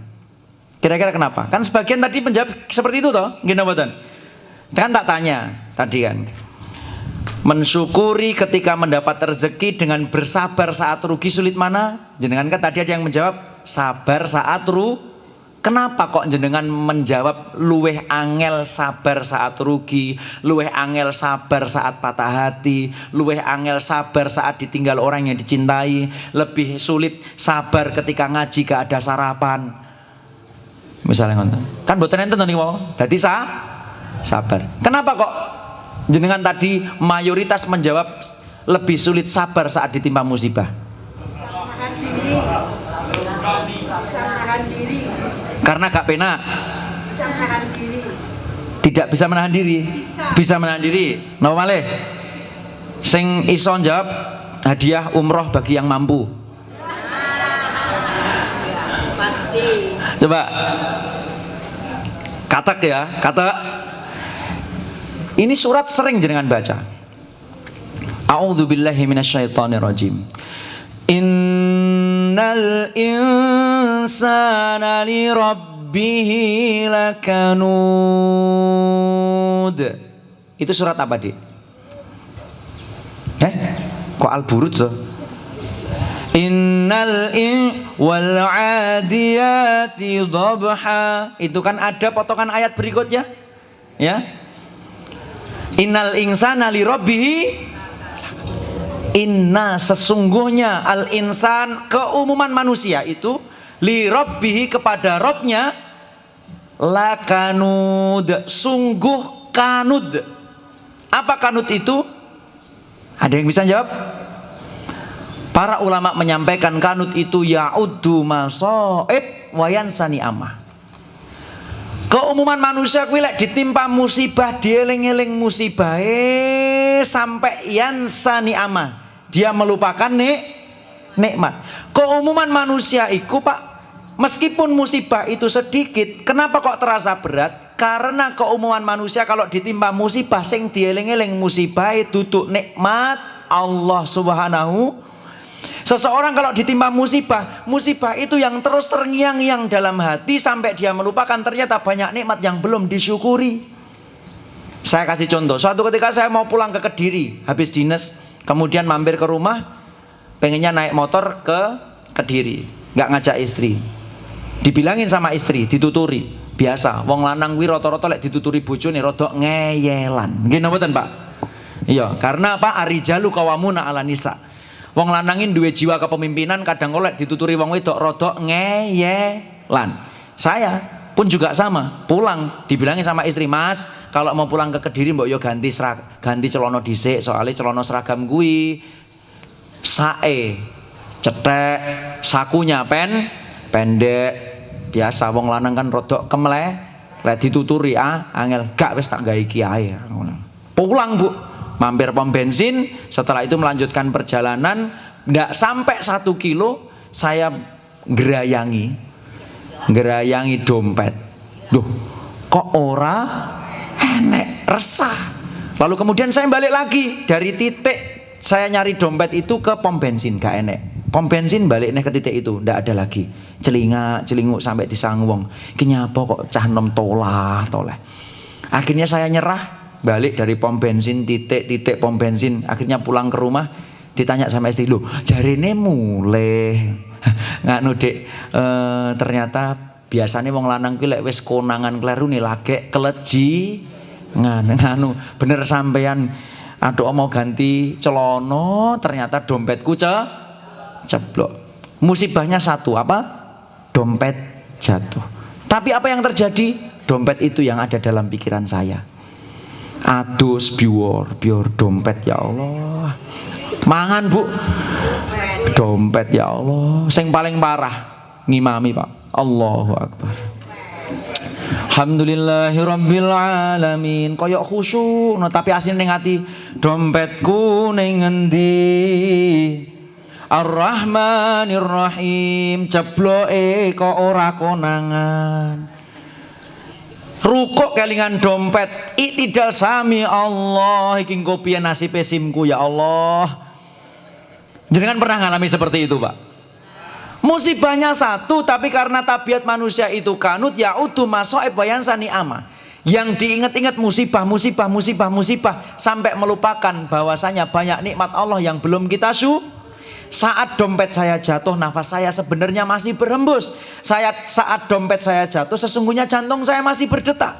Kira-kira kenapa? Kan sebagian tadi menjawab seperti itu toh, gini mboten? Kan tak tanya tadi kan. Mensyukuri ketika mendapat rezeki dengan bersabar saat rugi sulit mana? Jenengan kan tadi ada yang menjawab sabar saat Kenapa kok jenengan menjawab luweh angel sabar saat rugi, luweh angel sabar saat patah hati, luweh angel sabar saat ditinggal orang yang dicintai, lebih sulit sabar ketika ngaji gak ada sarapan. Misalnya ngoten. Kan mboten enten niku wau. Dadi sabar. Kenapa kok jenengan tadi mayoritas menjawab lebih sulit sabar saat ditimpa musibah? Menahan diri. Bisa menahan diri. Karena gak penak. Bisa menahan diri. Tidak bisa menahan diri. Bisa menahan diri. Napa malih? Sing iso jawab hadiah umroh bagi yang mampu. Pasti. Coba katak ya, katak. Ini surat sering jenengan baca. A'udzubillahi minasyaitonirrajim. Innal insana li rabbihi lakanud. Itu surat apa, Dik? Kok Al-Buruj so? Innal wal adiyati dhabha. Itu kan ada potongan ayat berikutnya. Ya. Innal insana li rabbihi. Inna sesungguhnya al insan keumuman manusia itu li rabbihi kepada Robnya lakanud sungguh kanud. Apa kanud itu? Ada yang bisa jawab? Para ulama menyampaikan kanut itu ya'uddu masoib wayansani amah. Keumuman manusia kuwi lek ditimpa musibah dieling-eling musibah sampai yansani amah. Dia melupakan nikmat. Keumuman manusia iku, Pak, meskipun musibah itu sedikit, kenapa kok terasa berat? Karena keumuman manusia kalau ditimpa musibah sing dieling-eling musibah duduk nikmat Allah Subhanahu. Seseorang kalau ditimpa musibah, musibah itu yang terus terngiang-ngiang dalam hati sampai dia melupakan ternyata banyak nikmat yang belum disyukuri. Saya kasih contoh, suatu ketika saya mau pulang ke Kediri habis dinas, kemudian mampir ke rumah, pengennya naik motor ke Kediri, nggak ngajak istri. Dibilangin sama istri, dituturi. Biasa, wong lanang kuwi rata-rata lek dituturi bojone rada ngeyelan. Nggih napa mboten, Pak? Iya, karena apa? Arijalu qawwamuna 'ala nisa. Wong lanangin duwe jiwa kepemimpinan, kadang oleh dituturi wong wedok rodok ngeyelan. Saya pun juga sama, pulang dibilangin sama istri, "Mas, kalau mau pulang ke Kediri mbok yo ganti celana dhisik, soalnya celana seragam kuwi sae cetek, sakunya pendek." Biasa wong lanang kan rodok kemleh, lek dituturi angel, gak wis tak gawe iki ae. Pulang, Bu. Mampir pom bensin, setelah itu melanjutkan perjalanan, nggak sampai 1 kilo saya gerayangi dompet. Duh, kok ora enek, resah. Lalu kemudian saya balik lagi dari titik saya nyari dompet itu ke pom bensin, gak enek. Pom bensin balik nih ke titik itu, ndak ada lagi. Celinguk sampai disang wong. Ki nyapa kok cah nom toleh. Akhirnya saya nyerah. balik dari pom bensin, titik pom bensin, akhirnya pulang ke rumah, ditanya sama istri, "Loh, jarine mulai." Nganu Dek, ternyata biasanya wong lanang kuwi lek wis konangan kleru nih lagek keleji nganu bener sampean aduh mau ganti celono ternyata dompetku ceblok. Musibahnya satu apa? Dompet jatuh. Tapi apa yang terjadi? Dompet itu yang ada dalam pikiran saya. Adus bior dompet ya Allah. Mangan Bu. Dompet ya Allah. Sing paling parah ngimami Pak. Allahu Akbar. Alhamdulillahirabbil alamin. Koyok khusyuk no, tapi asline ning ati dompetku ning ngendi? Ar-Rahmanir Rahim. Jebloke kok ora konangan. Rukuk kelingan dompet, iktidal sami Allah iki engko piye nasibe simku ya Allah. Jenengan pernah ngalami seperti itu, Pak? Musibahnya satu, tapi karena tabiat manusia itu kanut ya udu masoib bayansani ama. Yang diingat-ingat musibah sampai melupakan bahwasanya banyak nikmat Allah yang belum kita Saat dompet saya jatuh, nafas saya sebenarnya masih berhembus. Saat dompet saya jatuh, sesungguhnya jantung saya masih berdetak.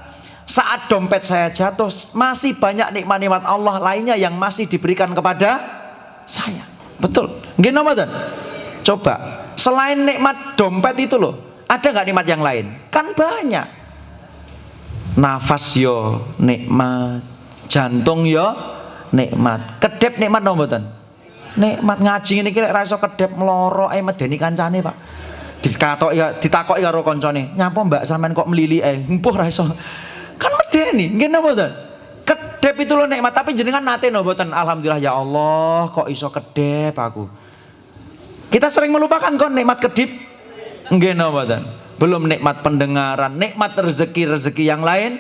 Saat dompet saya jatuh, masih banyak nikmat-nikmat Allah lainnya yang masih diberikan kepada saya. Betul. Nggih napa mboten? Coba, selain nikmat dompet itu loh, ada nggak nikmat yang lain? Kan banyak. Nafas yo nikmat, jantung yo nikmat, kedep nikmat napa mboten? Nikmat ngaji ini kira rasa kedep meloro medeni kancane Pak. Ditakoki karo koncone, "Nyapa Mbak sampean kok mlili empuh ra iso." Kan medeni, nggih napa mboten? Kedep itu loh nikmat, tapi jenengan nate napa mboten? Alhamdulillah ya Allah, kok iso kedep aku. Kita sering melupakan kok nikmat kedip. Nggih napa mboten? Belum nikmat pendengaran, nikmat rezeki yang lain.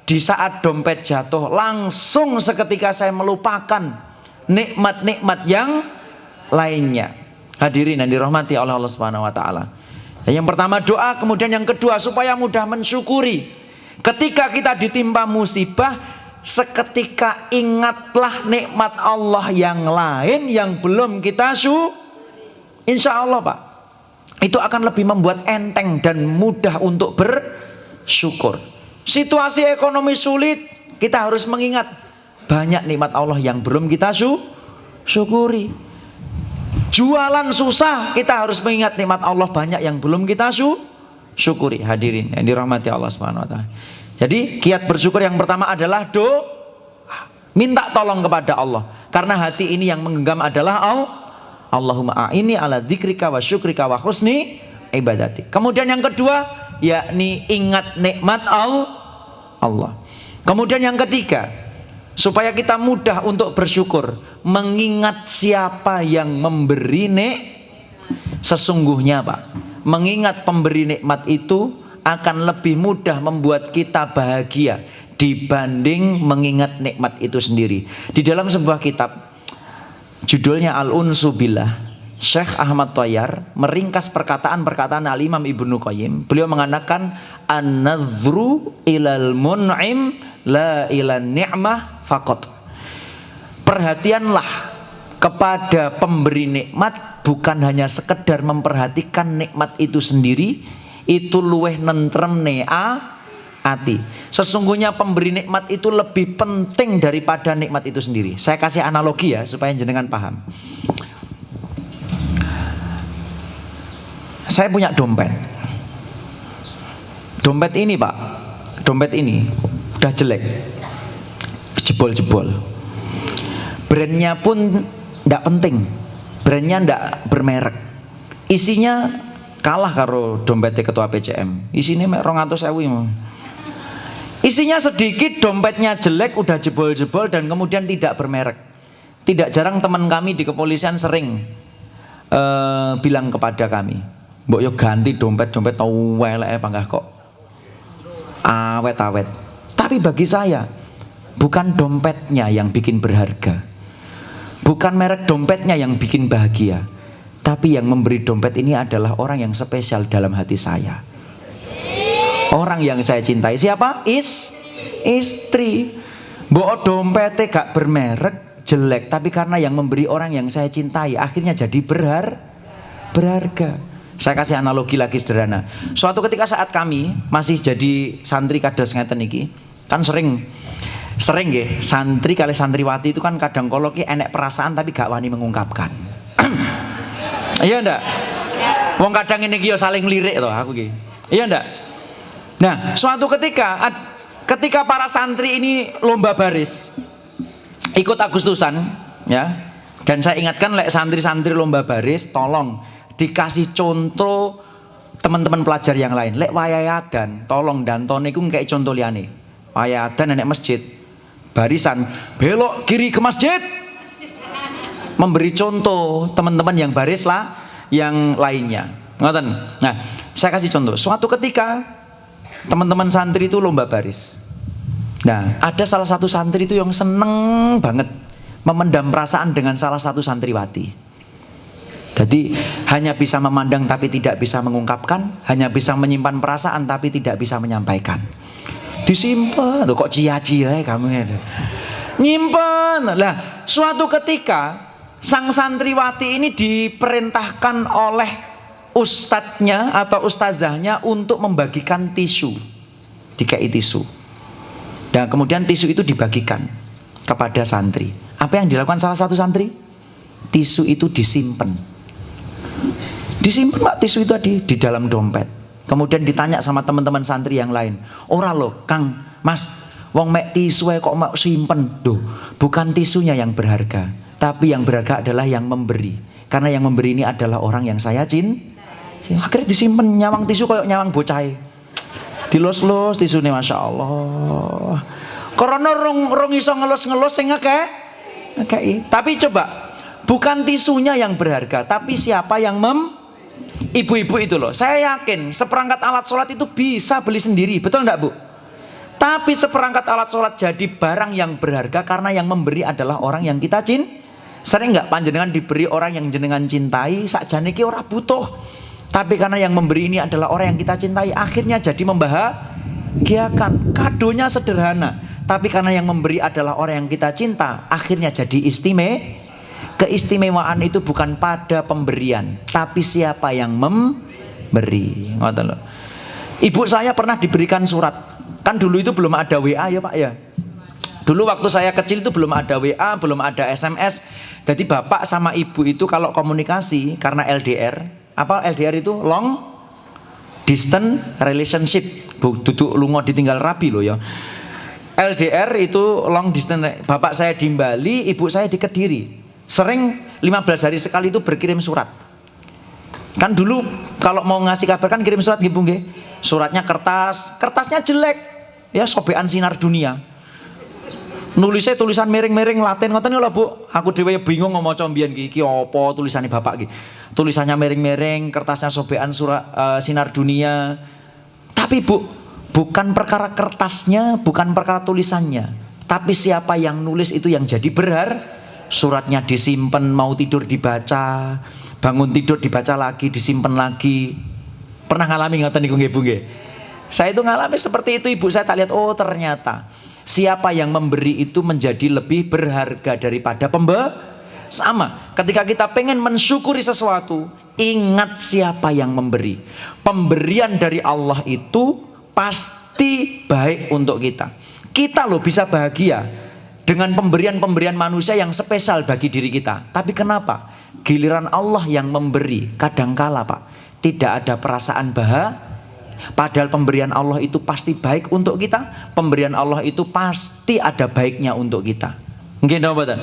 Di saat dompet jatuh, langsung seketika saya melupakan nikmat-nikmat yang lainnya. Hadirin yang dirahmati oleh Allah Subhanahu wa taala. Yang pertama doa, kemudian yang kedua supaya mudah mensyukuri. Ketika kita ditimpa musibah, seketika ingatlah nikmat Allah yang lain yang belum kita insya Allah Pak, itu akan lebih membuat enteng dan mudah untuk bersyukur. Situasi ekonomi sulit, kita harus mengingat banyak nikmat Allah yang belum kita syukuri. Jualan susah, kita harus mengingat nikmat Allah banyak yang belum kita syukuri. Hadirin yang dirahmati Allah Subhanahu wa taala. Jadi kiat bersyukur yang pertama adalah doa. Minta tolong kepada Allah. Karena hati ini yang menggenggam adalah Allahumma a'ini ala dzikrika wa syukrika wa husni ibadati. Kemudian yang kedua, yakni ingat nikmat Allah. Kemudian yang ketiga, supaya kita mudah untuk bersyukur, mengingat siapa yang memberi sesungguhnya Pak, mengingat pemberi nikmat itu akan lebih mudah membuat kita bahagia dibanding mengingat nikmat itu sendiri. Di dalam sebuah kitab judulnya Al-Unsu Billah, Syekh Ahmad Thayyar meringkas perkataan-perkataan Al-Imam Ibnu Qayyim. Beliau mengatakan an-nadhru ilal mun'im la ilan ni'mah faqat. Perhatianlah kepada pemberi nikmat, bukan hanya sekedar memperhatikan nikmat itu sendiri, itu luweh nentremne ati. Sesungguhnya pemberi nikmat itu lebih penting daripada nikmat itu sendiri. Saya kasih analogi ya supaya jenengan paham. Saya punya dompet. Dompet ini Pak, dompet ini udah jelek, jebol-jebol. Brandnya pun tidak penting, brandnya tidak bermerek. Isinya kalah karo dompetnya ketua PCM. Isinya mek 200.000. Isinya sedikit, dompetnya jelek, udah jebol-jebol dan kemudian tidak bermerek. Tidak jarang teman kami di kepolisian sering bilang kepada kami, "Mbok yo ganti dompet tau elek panggah kok. Awet-awet." Tapi bagi saya, bukan dompetnya yang bikin berharga, bukan merek dompetnya yang bikin bahagia, tapi yang memberi dompet ini adalah orang yang spesial dalam hati saya, orang yang saya cintai. Siapa? Istri. Mbok dompete gak bermerek, jelek, tapi karena yang memberi orang yang saya cintai, akhirnya jadi berharga. Saya kasih analogi lagi sederhana. Suatu ketika saat kami masih jadi santri kados ngeten iki, kan sering nggih, santri kali santriwati itu kan kadang kala ki enek perasaan tapi gak wani mengungkapkan. Iya ndak? Wong kadang ini ki yo saling lirik to aku ki. Iya ndak? Nah, suatu ketika para santri ini lomba baris, ikut Agustusan, ya. Dan saya ingatkan lek santri-santri lomba baris, tolong dikasih contoh teman-teman pelajar yang lain. Lek wayayadan, tolong dantone iku ngekek contoh liyane. Wayayadan nek masjid, barisan belok kiri ke masjid. Memberi contoh teman-teman yang baris lah, yang lainnya. Ngoten. Nah, saya kasih contoh. Suatu ketika teman-teman santri itu lomba baris. Nah, ada salah satu santri itu yang seneng banget memendam perasaan dengan salah satu santriwati. Jadi hanya bisa memandang tapi tidak bisa mengungkapkan, hanya bisa menyimpan perasaan tapi tidak bisa menyampaikan. Disimpan, kok cia-cia kamu ya. Nyimpen. Lah, suatu ketika sang santriwati ini diperintahkan oleh ustadznya atau ustazahnya untuk membagikan tisu. Dikai tisu. Dan kemudian tisu itu dibagikan kepada santri. Apa yang dilakukan salah satu santri? Tisu itu disimpan. Disimpan Pak tisu itu tadi di dalam dompet. Kemudian ditanya sama teman-teman santri yang lain. Ora loh, Kang, Mas, wong mek tisu kok mek simpen. Duh, bukan tisunya yang berharga, tapi yang berharga adalah yang memberi. Karena yang memberi ini adalah orang yang saya cintai. Akhirnya disimpan nyawang tisu kayak nyawang bocah. Dilus-lus tisune Masya Allah. Karena rong iso ngelus-ngelus sing ngekei. Tapi coba, bukan tisunya yang berharga, tapi siapa yang ibu-ibu itu loh. Saya yakin seperangkat alat sholat itu bisa beli sendiri, betul enggak Bu? Tapi seperangkat alat sholat jadi barang yang berharga karena yang memberi adalah orang yang kita cintai. Sering enggak panjenengan diberi orang yang jenengan cintai, sakjane ki ora butuh. Tapi karena yang memberi ini adalah orang yang kita cintai, akhirnya jadi membahagiakan. Kadonya sederhana, tapi karena yang memberi adalah orang yang kita cinta, akhirnya jadi keistimewaan itu bukan pada pemberian, tapi siapa yang memberi. Ngoten lho. Ibu saya pernah diberikan surat. Kan dulu itu belum ada WA ya Pak ya. Dulu waktu saya kecil itu belum ada WA, belum ada SMS. Jadi bapak sama ibu itu kalau komunikasi karena LDR. Apa LDR itu? Long distance relationship. Duduk lunga ditinggal rabi loh ya. LDR itu long distance. Bapak saya di Bali, ibu saya di Kediri. Sering 15 hari sekali itu berkirim surat. Kan dulu kalau mau ngasih kabar kan kirim surat gitu nggih. Suratnya kertasnya jelek. Ya sobekan Sinar Dunia. Nulisnya tulisan miring-miring Latin ngoten lho Bu. Aku dhewe bingung ngomong mbiyen iki apa tulisannya bapak iki. Tulisannya miring-miring, kertasnya sobekan Sinar Dunia. Tapi Bu, bukan perkara kertasnya, bukan perkara tulisannya, tapi siapa yang nulis itu yang jadi suratnya disimpan, mau tidur dibaca, bangun tidur dibaca lagi, disimpan lagi. Pernah ngalami ngoten niku nggih Bu nggih? Saya itu ngalami seperti itu Ibu, saya tak lihat oh ternyata siapa yang memberi itu menjadi lebih berharga daripada sama. Ketika kita pengen mensyukuri sesuatu, ingat siapa yang memberi. Pemberian dari Allah itu pasti baik untuk kita. Kita loh bisa bahagia dengan pemberian-pemberian manusia yang spesial bagi diri kita. Tapi kenapa? Giliran Allah yang memberi, kadangkala Pak, tidak ada perasaan bahagia. Padahal pemberian Allah itu pasti baik untuk kita. Pemberian Allah itu pasti ada baiknya untuk kita. Nggih napa mboten?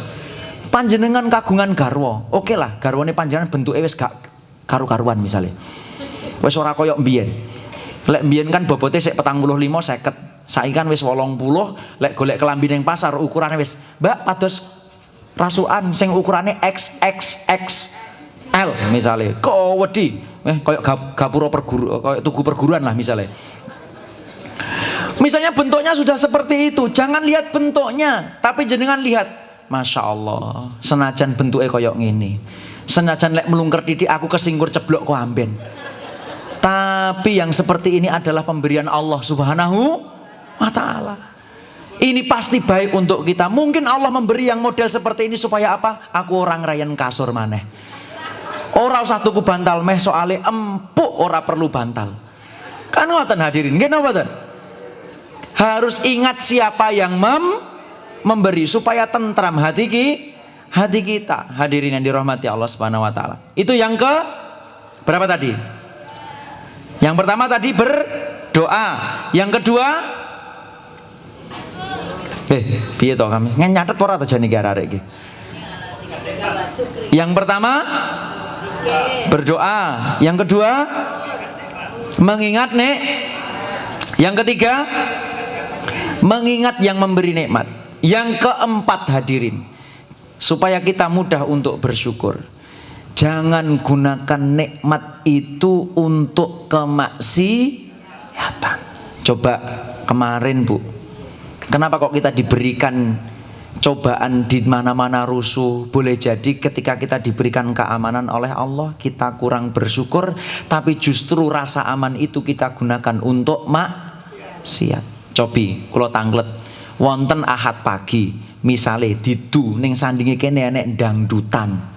Panjenengan kagungan garwa. Oke lah, garwane panjenengan bentuke wis gak karu-karuan misalnya. Wis ora koyok mbiyen. Lek mbiyen kan bobote sik 45 50. Saiki kan wis 80. Lek golek kelambi ning pasar ukurane wis, Mbak pados rasukan sing ukurane XXXL misalnya. Kok wedi kayak gapura kayak tugu perguruan lah misalnya. Misalnya bentuknya sudah seperti itu, jangan lihat bentuknya, tapi jenengan lihat, Masya Allah, senajan bentuknya kayak gini, senajan lek melungker titik aku kesingkur ceblok ku amben, tapi yang seperti ini adalah pemberian Allah Subhanahu wa Ta'ala. Ini pasti baik untuk kita. Mungkin Allah memberi yang model seperti ini supaya apa? Aku orang rayan kasur maneh. Ora usah tuku bantal meh soalnya empuk ora perlu bantal. Kan ngoten hadirin, nggih napa mboten? Harus ingat siapa yang memberi supaya tentram hati kita. Hadirin yang dirahmati Allah Subhanahu wa taala. Itu yang ke berapa tadi? Yang pertama tadi berdoa. Yang kedua piye to kami? Nyatet ora to jane iki arek iki. Yang pertama berdoa, yang kedua mengingat yang ketiga mengingat yang memberi nikmat, yang keempat hadirin supaya kita mudah untuk bersyukur. Jangan gunakan nikmat itu untuk kemaksiatan. Coba kemarin Bu, kenapa kok kita diberikan cobaan di mana-mana rusuh? Boleh jadi ketika kita diberikan keamanan oleh Allah, kita kurang bersyukur, tapi justru rasa aman itu kita gunakan untuk maksiat. Cobi, kula tanglet wonten Ahad pagi, misale didu ning sandinge kene enek dangdutan.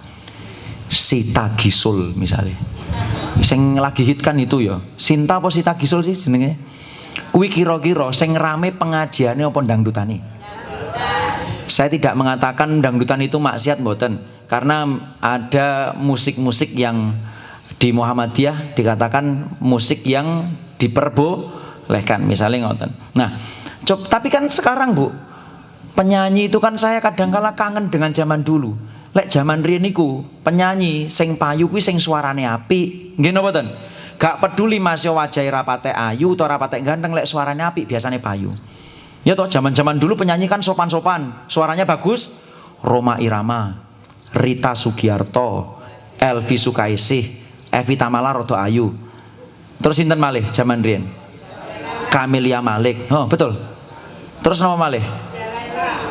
Sita Gisul misale. Sing lagi hit kan itu ya. Sinta apa Sita Gisul sih jenenge? Kuwi kira-kira sing rame pengajiane apa dangdutane? Saya tidak mengatakan dangdutan itu maksiat mboten, karena ada musik-musik yang di Muhammadiyah dikatakan musik yang diperbolehkan, misalnya ngoten. Nah, tapi kan sekarang Bu, penyanyi itu kan saya kadang-kala kangen dengan zaman dulu. Lek zaman riyen niku penyanyi sing payu kuwi sing suarane apik, nggih napa mboten? Gak peduli Mas yo wajahe rapate ayu utawa rapate ganteng, lek suarane apik biasane payu. Ya toh, zaman-zaman dulu penyanyi kan sopan-sopan, suaranya bagus. Roma Irama, Rita Sugiarto, Elvi Sukaisih, Evi Tamala rada ayu. Terus sinten malih zaman riyen? Camelia Malik. Oh, betul. Terus nama malih?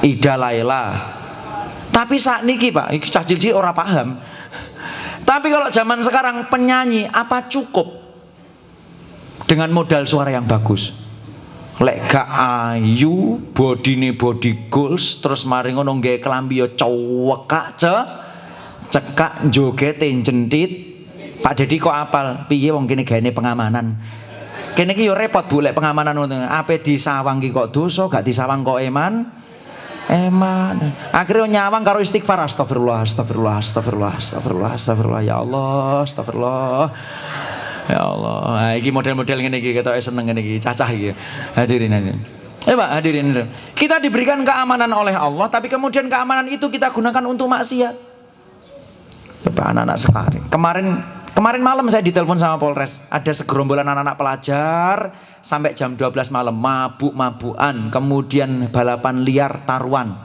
Ida Laila. Tapi saat niki Pak, iki cah cilik ora paham. Tapi kalau zaman sekarang penyanyi apa cukup dengan modal suara yang bagus? Lek gak ayu, bodine body goals, terus mari ngono nggae klambi ya cowekak cekak jogete jentit. Pak Dedi kok apal? Piye wong kene gaene pengamanan. Kene iki yo repot Bu lek pengamanan ngono. Ape disawang ki kok dosa, gak disawang kok eman. Akhirnya nyawang karo istighfar, astagfirullah ya Allah, astagfirullah ya Allah. Nah, iki model-model ngene iki ketoke seneng ngene iki, cacah iki. Hadirin. Pak, hadirin. Kita diberikan keamanan oleh Allah, tapi kemudian keamanan itu kita gunakan untuk maksiat. Bapak anak-anak sekarang. Kemarin malam saya ditelepon sama Polres, ada segerombolan anak-anak pelajar sampai jam 12 malam mabuk-mabukan, kemudian balapan liar taruhan.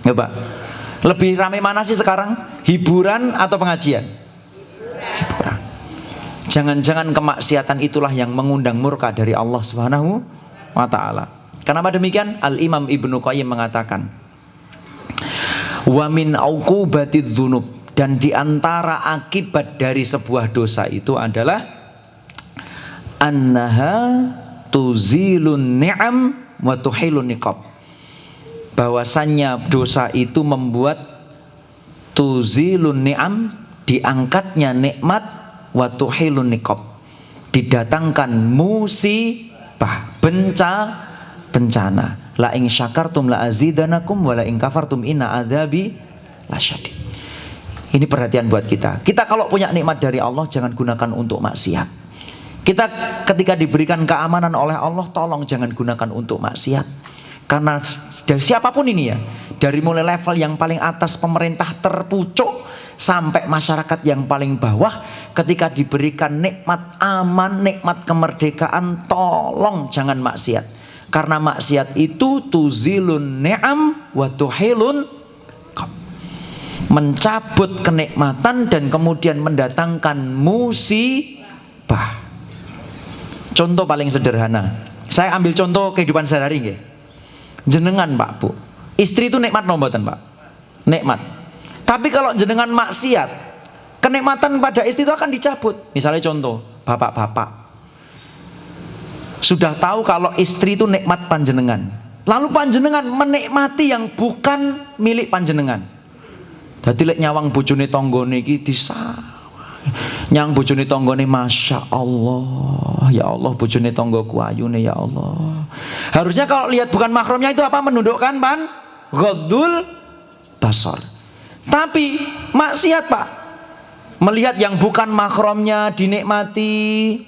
Ya Pak, lebih ramai mana sih sekarang? Hiburan atau pengajian? Hiburan. Jangan-jangan kemaksiatan itulah yang mengundang murka dari Allah Subhanahu wa taala. Kenapa demikian? Al-Imam Ibnu Qayyim mengatakan, wa min auqubatidz dzunub, dan diantara akibat dari sebuah dosa itu adalah annaha tuzilun ni'am wa tuhilun niqab. Bahwasannya dosa itu membuat tuzilun ni'am, diangkatnya nikmat, wa tuhilun niqab, didatangkan musibah, bencana. La in syakartum la azidanakum wa la in kafartum inna adzabi lasyadid. Ini perhatian buat kita. Kita kalau punya nikmat dari Allah, jangan gunakan untuk maksiat. Kita ketika diberikan keamanan oleh Allah, tolong jangan gunakan untuk maksiat. Karena dari siapapun ini ya, dari mulai level yang paling atas pemerintah terpucuk sampai masyarakat yang paling bawah, ketika diberikan nikmat aman, nikmat kemerdekaan, tolong jangan maksiat. Karena maksiat itu tuzilun ni'am wa tuhilun, mencabut kenikmatan dan kemudian mendatangkan musibah. Contoh paling sederhana, saya ambil contoh kehidupan sehari-hari nggih. Jenengan Pak Bu, istri itu nikmat no mboten Pak? Nikmat. Tapi kalau jenengan maksiat, kenikmatan pada istri itu akan dicabut. Misalnya contoh, bapak-bapak sudah tahu kalau istri itu nikmat panjenengan, Lalu panjenengan menikmati yang bukan milik panjenengan. Dadi lek nyawang bojone tanggane iki nyang bojone tanggane masya Allah, ya Allah bojone tanggoku ayune ya Allah. Harusnya kalau lihat bukan mahramnya itu apa? Menundukkan ghaddul basar. Tapi maksiat Pak, melihat yang bukan mahramnya dinikmati.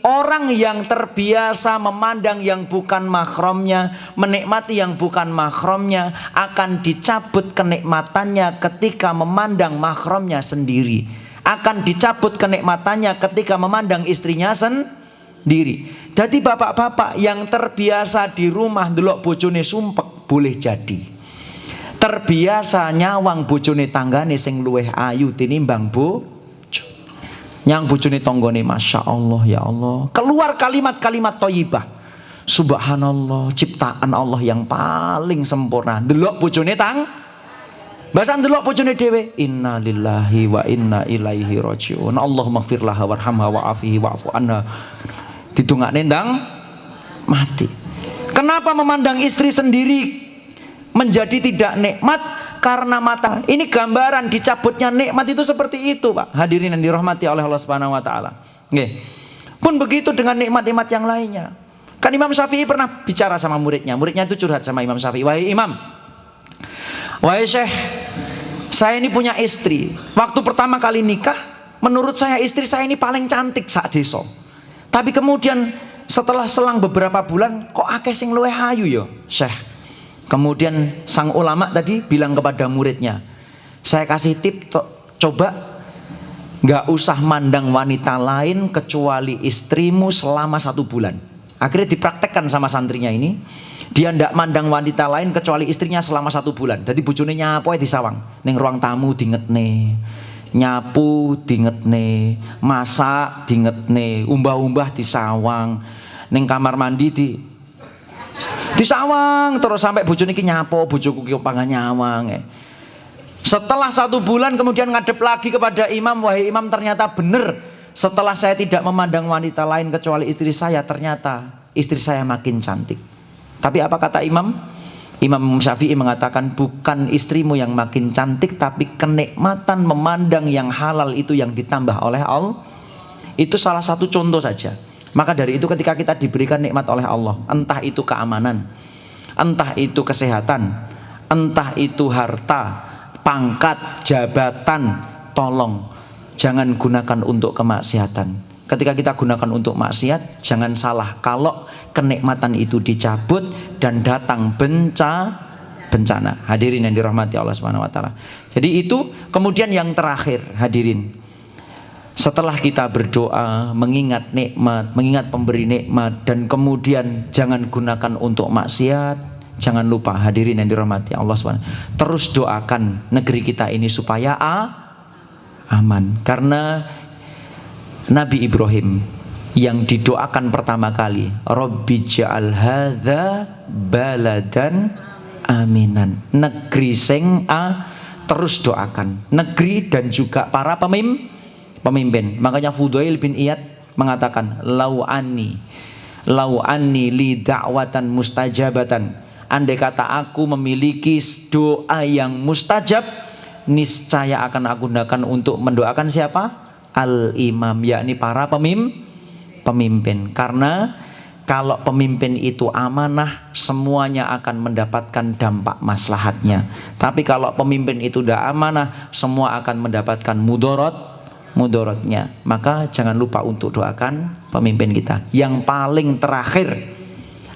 Orang yang terbiasa memandang yang bukan mahramnya, menikmati yang bukan mahramnya, akan dicabut kenikmatannya ketika memandang mahramnya sendiri. Akan dicabut kenikmatannya ketika memandang istrinya sendiri. Jadi bapak-bapak yang terbiasa di rumah ndelok bojone sumpek boleh jadi terbiasa nyawang bojone tanggane sing luweh ayu tinimbang bojo. Nyang bojone tanggane masya Allah ya Allah. Keluar kalimat-kalimat thayyibah. Subhanallah, ciptaan Allah yang paling sempurna. Ndelok bojone bahasa ndelok bojone dhewe, inna lillahi wa inna ilaihi rajiun. Allahumma ighfir laha warhamha wa'afihi wa'fu anha. Ditungakne ndang mati. Kenapa memandang istri sendiri menjadi tidak nikmat? Karena mata. Ini gambaran dicabutnya nikmat itu seperti itu, Pak. Hadirin yang dirahmati oleh Allah Subhanahu wa taala. Nggih. Pun begitu dengan nikmat-nikmat yang lainnya. Kan Imam Syafi'i pernah bicara sama muridnya. Muridnya itu curhat sama Imam Syafi'i, "Wahai Imam, wahai Syekh, saya ini punya istri. Waktu pertama kali nikah, menurut saya istri saya ini paling cantik sak desa. Tapi kemudian setelah selang beberapa bulan, kok akeh sing luwih ayu ya, Syekh." Kemudian sang ulama tadi bilang kepada muridnya, "Saya kasih tip, coba nggak usah mandang wanita lain kecuali istrimu selama 1 bulan." Akhirnya dipraktekkan sama santrinya ini. Dia ndak mandang wanita lain kecuali istrinya selama 1 bulan. Jadi bojone nyapu disawang, ning ruang tamu dingetne, nyapu dingetne, masak dingetne, umbah-umbah disawang, ning kamar mandi disawang terus sampai bojone iki nyapo, bojoku ki pangan nyawang. Setelah 1 bulan kemudian ngadep lagi kepada imam, "Wahai imam, ternyata benar setelah saya tidak memandang wanita lain kecuali istri saya, ternyata istri saya makin cantik." Tapi apa kata imam? Imam Syafi'i mengatakan, bukan istrimu yang makin cantik, tapi kenikmatan memandang yang halal itu yang ditambah oleh Allah. Itu salah satu contoh saja. Maka dari itu ketika kita diberikan nikmat oleh Allah, entah itu keamanan, entah itu kesehatan, entah itu harta, pangkat, jabatan, tolong jangan gunakan untuk kemaksiatan. Ketika kita gunakan untuk maksiat, jangan salah kalau kenikmatan itu dicabut dan datang bencana. Hadirin yang dirahmati Allah Subhanahu wa taala. Jadi itu kemudian yang terakhir, hadirin. Setelah kita berdoa, mengingat nikmat, mengingat pemberi nikmat, dan kemudian jangan gunakan untuk maksiat, jangan lupa hadirin yang dirahmati Allah Subhanahu. Terus doakan negeri kita ini supaya aman. Karena Nabi Ibrahim yang didoakan pertama kali, Rabbi ja'al hadza baladan aminan. Negeri sing terus doakan. Negeri dan juga para pemimpin. Makanya Fudail bin Iyad mengatakan, lau anni li da'watan mustajabatan. Andai kata aku memiliki doa yang mustajab, niscaya akan aku gunakan untuk mendoakan siapa? Al-imam, yakni para pemimpin. Karena kalau pemimpin itu amanah, semuanya akan mendapatkan dampak maslahatnya. Tapi kalau pemimpin itu tidak amanah, semua akan mendapatkan mudorotnya. Maka jangan lupa untuk doakan pemimpin kita. Yang paling terakhir,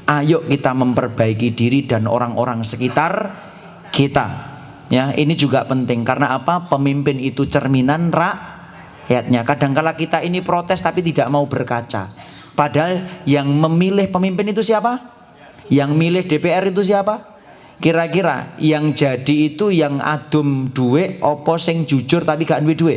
ayo kita memperbaiki diri dan orang-orang sekitar kita. Ya, ini juga penting. Karena apa? Pemimpin itu cerminan rakyatnya. Kadangkala kita ini protes tapi tidak mau berkaca. Padahal yang memilih pemimpin itu siapa? Yang milih DPR itu siapa? Kira-kira yang jadi itu yang adum duwe opo sing jujur tapi gak duwe duwe?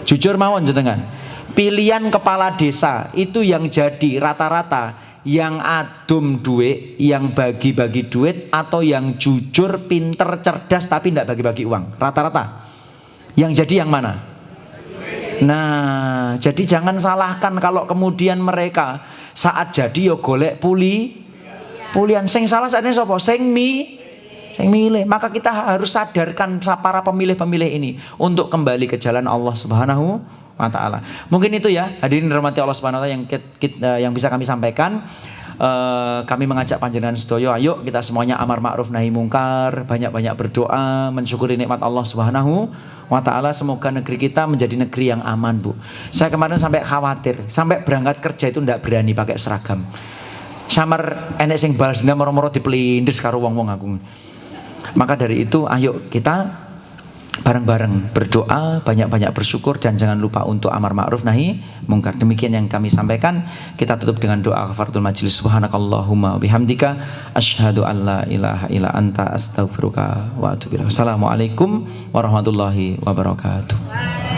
Jujur mawon jenengan. Pilihan kepala desa itu yang jadi rata-rata yang adum duit, yang bagi-bagi duit, atau yang jujur, pinter, cerdas tapi tidak bagi-bagi uang. Rata-rata yang jadi yang mana? Nah, jadi jangan salahkan kalau kemudian mereka saat jadi yo golek Pulian. Sing salah sakjane sapa? Sing milih. Maka kita harus sadarkan para pemilih-pemilih ini untuk kembali ke jalan Allah Subhanahu wa taala. Mungkin itu ya, hadirin rahmati Allah Subhanahu wa taala yang bisa kami sampaikan. Kami mengajak panjenengan sedaya, ayo kita semuanya amar ma'ruf nahi mungkar, banyak-banyak berdoa, mensyukuri nikmat Allah Subhanahu wa taala. Semoga negeri kita menjadi negeri yang aman, Bu. Saya kemarin sampai khawatir, sampai berangkat kerja itu ndak berani pakai seragam. Samar enek sing balas dendam moro-moro dipelindes karo wong-wong aku. Maka dari itu ayo kita bareng-bareng berdoa, banyak-banyak bersyukur, dan jangan lupa untuk amar ma'ruf nahi mungkar. Demikian yang kami sampaikan. Kita tutup dengan doa kafaratul majlis. Subhanakallahumma bihamdika asyhadu an la ilaha illa anta astaghfiruka wa atubu ilaik. Assalamualaikum warahmatullahi wabarakatuh.